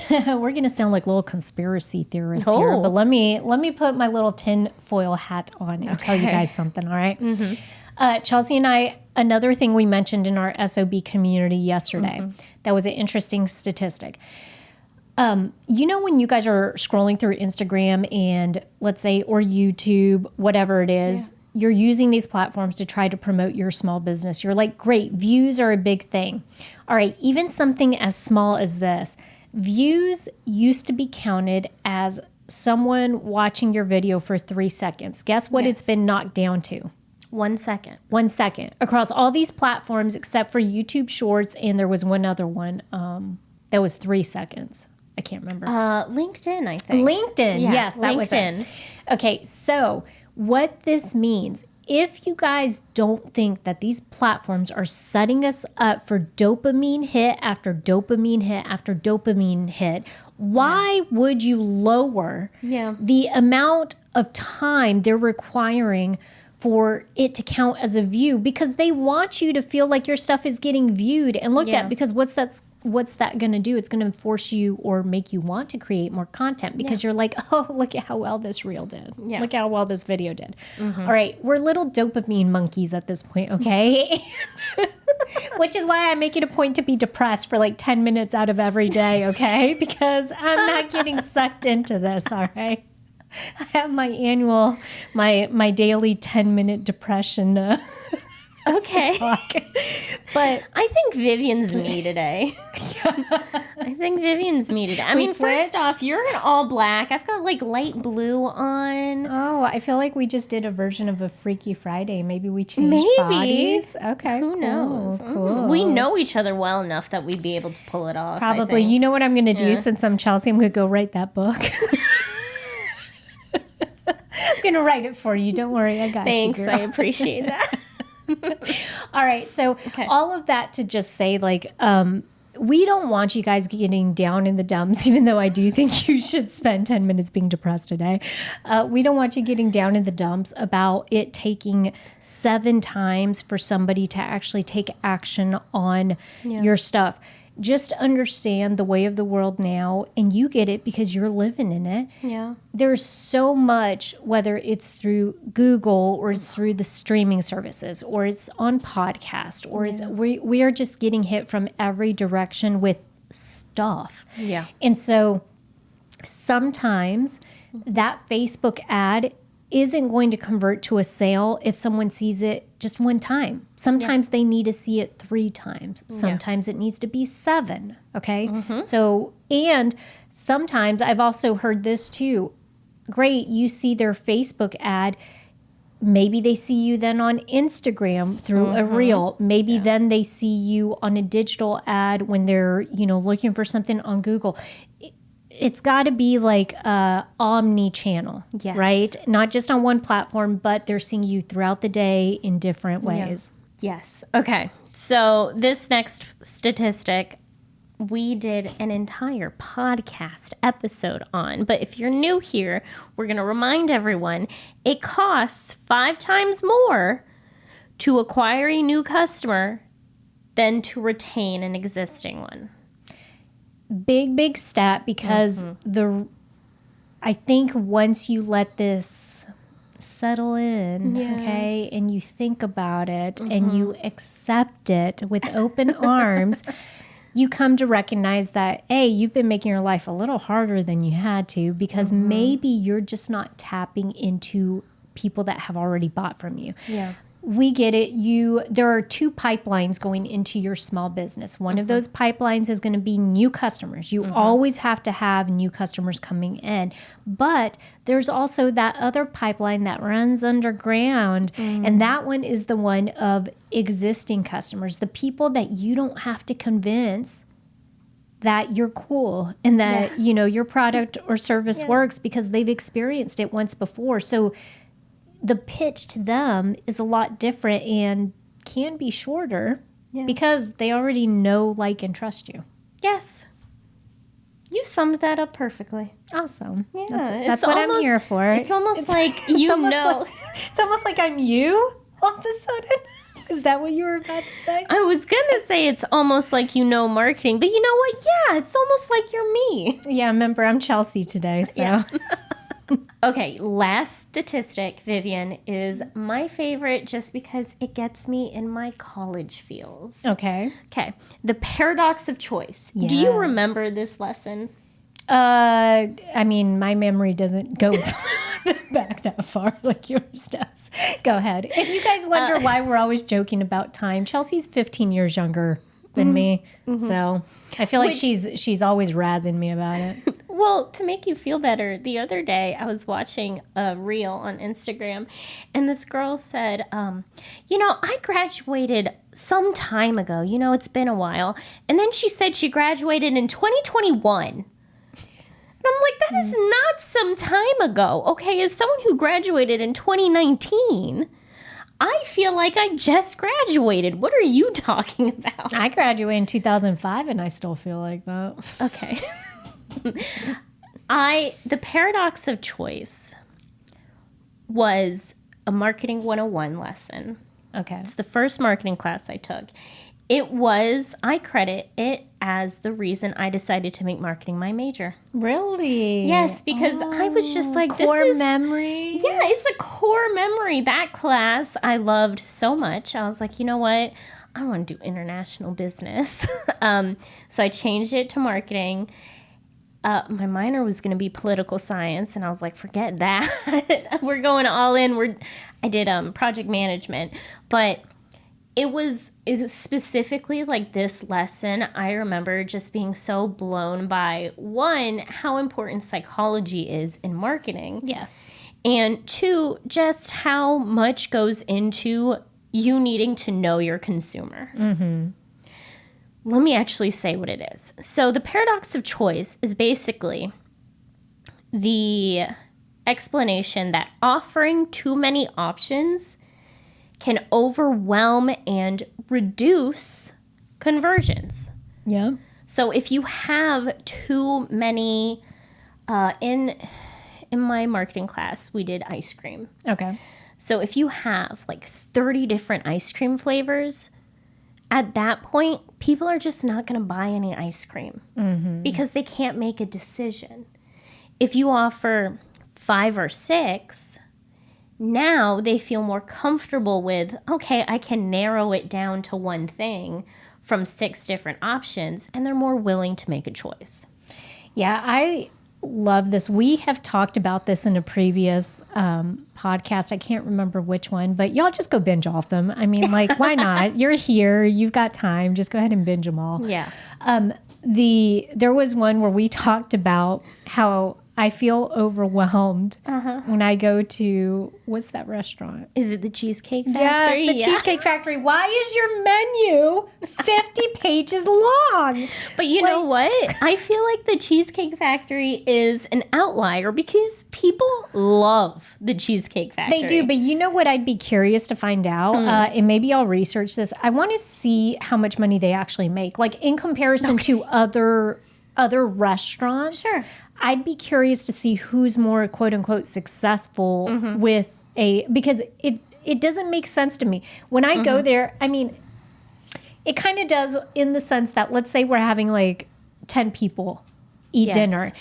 we're going to sound like little conspiracy theorists here, but let me put my little tinfoil hat on and tell you guys something, all right? Chelsea and I, another thing we mentioned in our S.O.B community yesterday, that was an interesting statistic. When you guys are scrolling through Instagram and let's say, or YouTube, whatever it is, you're using these platforms to try to promote your small business. You're like, great, views are a big thing. All right, even something as small as this, views used to be counted as someone watching your video for 3 seconds. Guess what it's been knocked down to? 1 second. 1 second. Across all these platforms except for YouTube Shorts, and there was one other one that was 3 seconds. I can't remember. LinkedIn, I think. LinkedIn, yes, that was it. LinkedIn. Okay, so what this means if you guys don't think that these platforms are setting us up for dopamine hit after dopamine hit after dopamine hit, why would you lower the amount of time they're requiring for it to count as a view? Because they want you to feel like your stuff is getting viewed and looked at, because what's that going to do? It's going to force you or make you want to create more content, because you're like, oh, look at how well this reel did. Yeah. Look at how well this video did. All right. We're little dopamine monkeys at this point. Okay. Which is why I make it a point to be depressed for like 10 minutes out of every day. Okay. Because I'm not getting sucked into this. All right. I have my annual, my daily 10-minute depression talk. But I think Vivian's me today. I think Vivian's me today. I mean, first off, you're in all black. I've got like light blue on. Oh, I feel like we just did a version of a Freaky Friday. Maybe we changed bodies. Okay, Who knows? Cool. We know each other well enough that we'd be able to pull it off. Probably. You know what I'm going to do since I'm Chelsea? I'm going to go write that book. I'm going to write it for you. Don't worry. I got you. Thanks. I appreciate that. All right. So all of that to just say, like, we don't want you guys getting down in the dumps, even though I do think you should spend 10 minutes being depressed today. We don't want you getting down in the dumps about it taking 7 times for somebody to actually take action on your stuff. Just understand the way of the world now, and you get it because you're living in it. Yeah. There's so much, whether it's through Google or it's through the streaming services or it's on podcast or it's we are just getting hit from every direction with stuff. Yeah. And so sometimes that Facebook ad isn't going to convert to a sale if someone sees it just one time. Sometimes they need to see it 3 times. Sometimes it needs to be 7. Okay. So, and sometimes I've also heard this too. Great. You see their Facebook ad. Maybe they see you then on Instagram through a reel. Maybe then they see you on a digital ad when they're, looking for something on Google. It's got to be like omni-channel, right? Not just on one platform, but they're seeing you throughout the day in different ways. Yes. Okay. So this next statistic, we did an entire podcast episode on. But if you're new here, we're going to remind everyone, it costs 5 times more to acquire a new customer than to retain an existing one. Big stat, because I think once you let this settle in, okay, and you think about it and you accept it with open arms, you come to recognize that, A, you've been making your life a little harder than you had to, because maybe you're just not tapping into people that have already bought from you. Yeah. We get it. There are 2 pipelines going into your small business. One of those pipelines is going to be new customers. You always have to have new customers coming in. But there's also that other pipeline that runs underground. And that one is the one of existing customers, the people that you don't have to convince that you're cool and that, your product or service works, because they've experienced it once before. So the pitch to them is a lot different and can be shorter because they already know, like, and trust you. Yes. You summed that up perfectly. Awesome. Yeah. That's what I'm here for. It's almost like it's almost like I'm you all of a sudden. Is that what you were about to say? I was going to say it's almost like marketing, but you know what? Yeah, it's almost like you're me. Yeah, remember, I'm Chelsea today, so... Yeah. Okay, last statistic, Vivian, is my favorite just because it gets me in my college feels. Okay. The paradox of choice. Yeah. Do you remember this lesson? I mean, my memory doesn't go back that far like yours does. Go ahead. If you guys wonder why we're always joking about time, Chelsea's 15 years younger than me, so I feel like she's always razzing me about it. Well, to make you feel better, the other day I was watching a reel on Instagram, and this girl said, I graduated some time ago. It's been a while. And then she said she graduated in 2021. And I'm like, that is not some time ago. Okay, as someone who graduated in 2019, I feel like I just graduated. What are you talking about? I graduated in 2005 and I still feel like that. Okay. The paradox of choice was a marketing 101 lesson. Okay. It's the first marketing class I took. I credit it as the reason I decided to make marketing my major. Really? Yes, because I was just like, core memory. Yeah, it's a core memory. That class I loved so much. I was like, you know what? I want to do international business. So I changed it to marketing. My minor was going to be political science, and I was like, forget that. We're going all in. I did project management, but it was specifically like this lesson. I remember just being so blown by, one, how important psychology is in marketing. Yes. And two, just how much goes into you needing to know your consumer. Mm-hmm. Let me actually say what it is. So the paradox of choice is basically the explanation that offering too many options can overwhelm and reduce conversions. Yeah. So if you have too many, in my marketing class, we did ice cream. Okay. So if you have like 30 different ice cream flavors, at that point, people are just not going to buy any ice cream because they can't make a decision. If you offer 5 or 6, now they feel more comfortable with, okay, I can narrow it down to one thing from 6 different options, and they're more willing to make a choice. Yeah, I love this. We have talked about this in a previous podcast. I can't remember which one, but y'all just go binge off them. I mean, like, why not? You're here. You've got time. Just go ahead and binge them all. Yeah. There was one where we talked about how I feel overwhelmed when I go to, what's that restaurant? Is it the Cheesecake Factory? Yes, the Cheesecake Factory. Why is your menu 50 pages long? But you know what? I feel like the Cheesecake Factory is an outlier because people love the Cheesecake Factory. They do, but you know what I'd be curious to find out? And maybe I'll research this. I want to see how much money they actually make, like in comparison to other restaurants. Sure. I'd be curious to see who's more quote unquote successful with because it doesn't make sense to me. When I go there, I mean, it kind of does in the sense that, let's say we're having like 10 people eat dinner.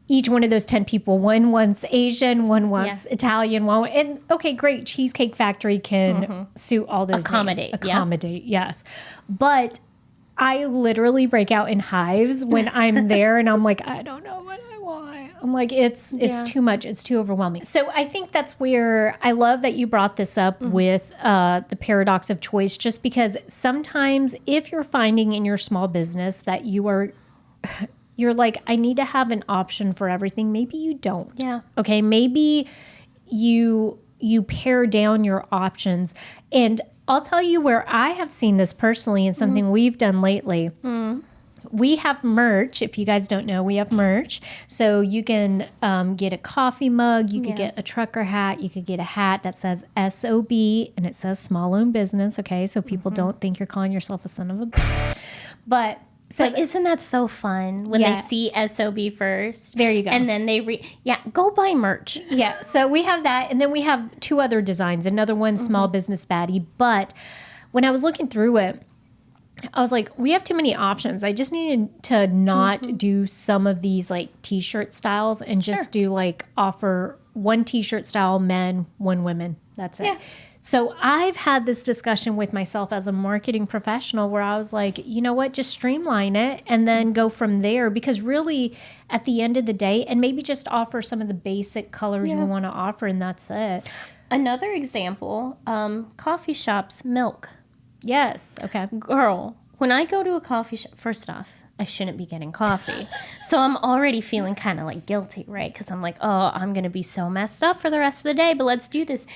Each one of those 10 people, one wants Asian, one wants Italian, and okay, great. Cheesecake Factory can suit all those Accommodate, needs. Accommodate, yes. But I literally break out in hives when I'm there and I'm like, I don't know what I want. I'm like, it's too much. It's too overwhelming. So I think that's where I love that you brought this up with the paradox of choice, just because sometimes if you're finding in your small business that you're like, I need to have an option for everything. Maybe you don't. Yeah. Okay. Maybe you pare down your options. And I'll tell you where I have seen this personally and something we've done lately. We have merch. If you guys don't know, we have merch. So you can get a coffee mug. You could get a trucker hat. You could get a hat that says S.O.B. and it says small owned business. Okay. So people don't think you're calling yourself a son of a bitch. But isn't that so fun when they see S.O.B. first? There you go. And then they go buy merch. Yeah. So we have that. And then we have 2 other designs. Another one, small business baddie. But when I was looking through it, I was like, we have too many options. I just needed to not do some of these like t-shirt styles and just do like offer 1 t-shirt style, men, 1 women. That's it. Yeah. So I've had this discussion with myself as a marketing professional where I was like, you know what, just streamline it and then go from there, because really at the end of the day, and maybe just offer some of the basic colors you want to offer, and that's it. Another example, coffee shops, milk. Yes. Okay. Girl, when I go to a coffee shop, first off, I shouldn't be getting coffee. So I'm already feeling kind of like guilty, right? Because I'm like, oh, I'm going to be so messed up for the rest of the day, but let's do this.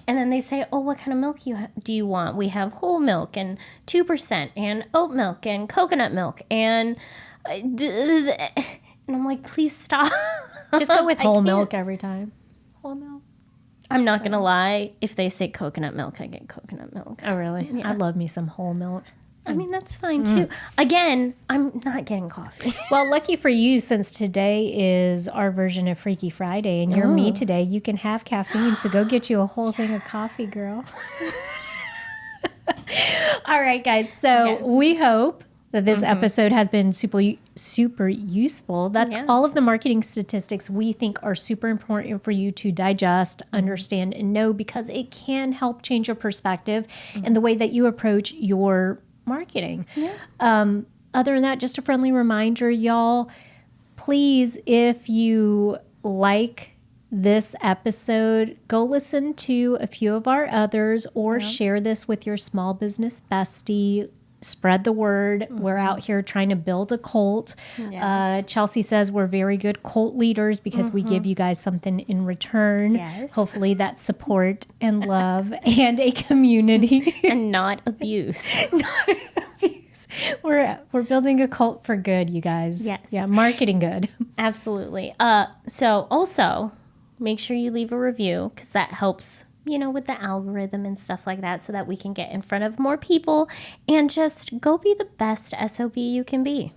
And then they say, oh, what kind of milk do you want? We have whole milk and 2% and oat milk and coconut milk. And I'm like, please stop. Just go with whole milk every time. Whole milk. I'm not going to lie. If they say coconut milk, I get coconut milk. Oh, really? Yeah. I love me some whole milk. I mean, that's fine too. Again, I'm not getting coffee. Well, lucky for you, since today is our version of Freaky Friday and you're me today, you can have caffeine. So go get you a whole thing of coffee, girl. All right, guys. So we hope that this episode has been super useful. That's all of the marketing statistics we think are super important for you to digest, understand, and know, because it can help change your perspective and the way that you approach your marketing. Other than that, just a friendly reminder, y'all, please, if you like this episode, go listen to a few of our others or share this with your small business bestie. Spread the word. We're out here trying to build a cult. Chelsea says we're very good cult leaders because we give you guys something in return. Yes. Hopefully that's support and love and a community. And not abuse. We're building a cult for good, you guys. Yes. Yeah, marketing good. Absolutely. So also make sure you leave a review, because that helps, with the algorithm and stuff like that, so that we can get in front of more people, and just go be the best SOB you can be.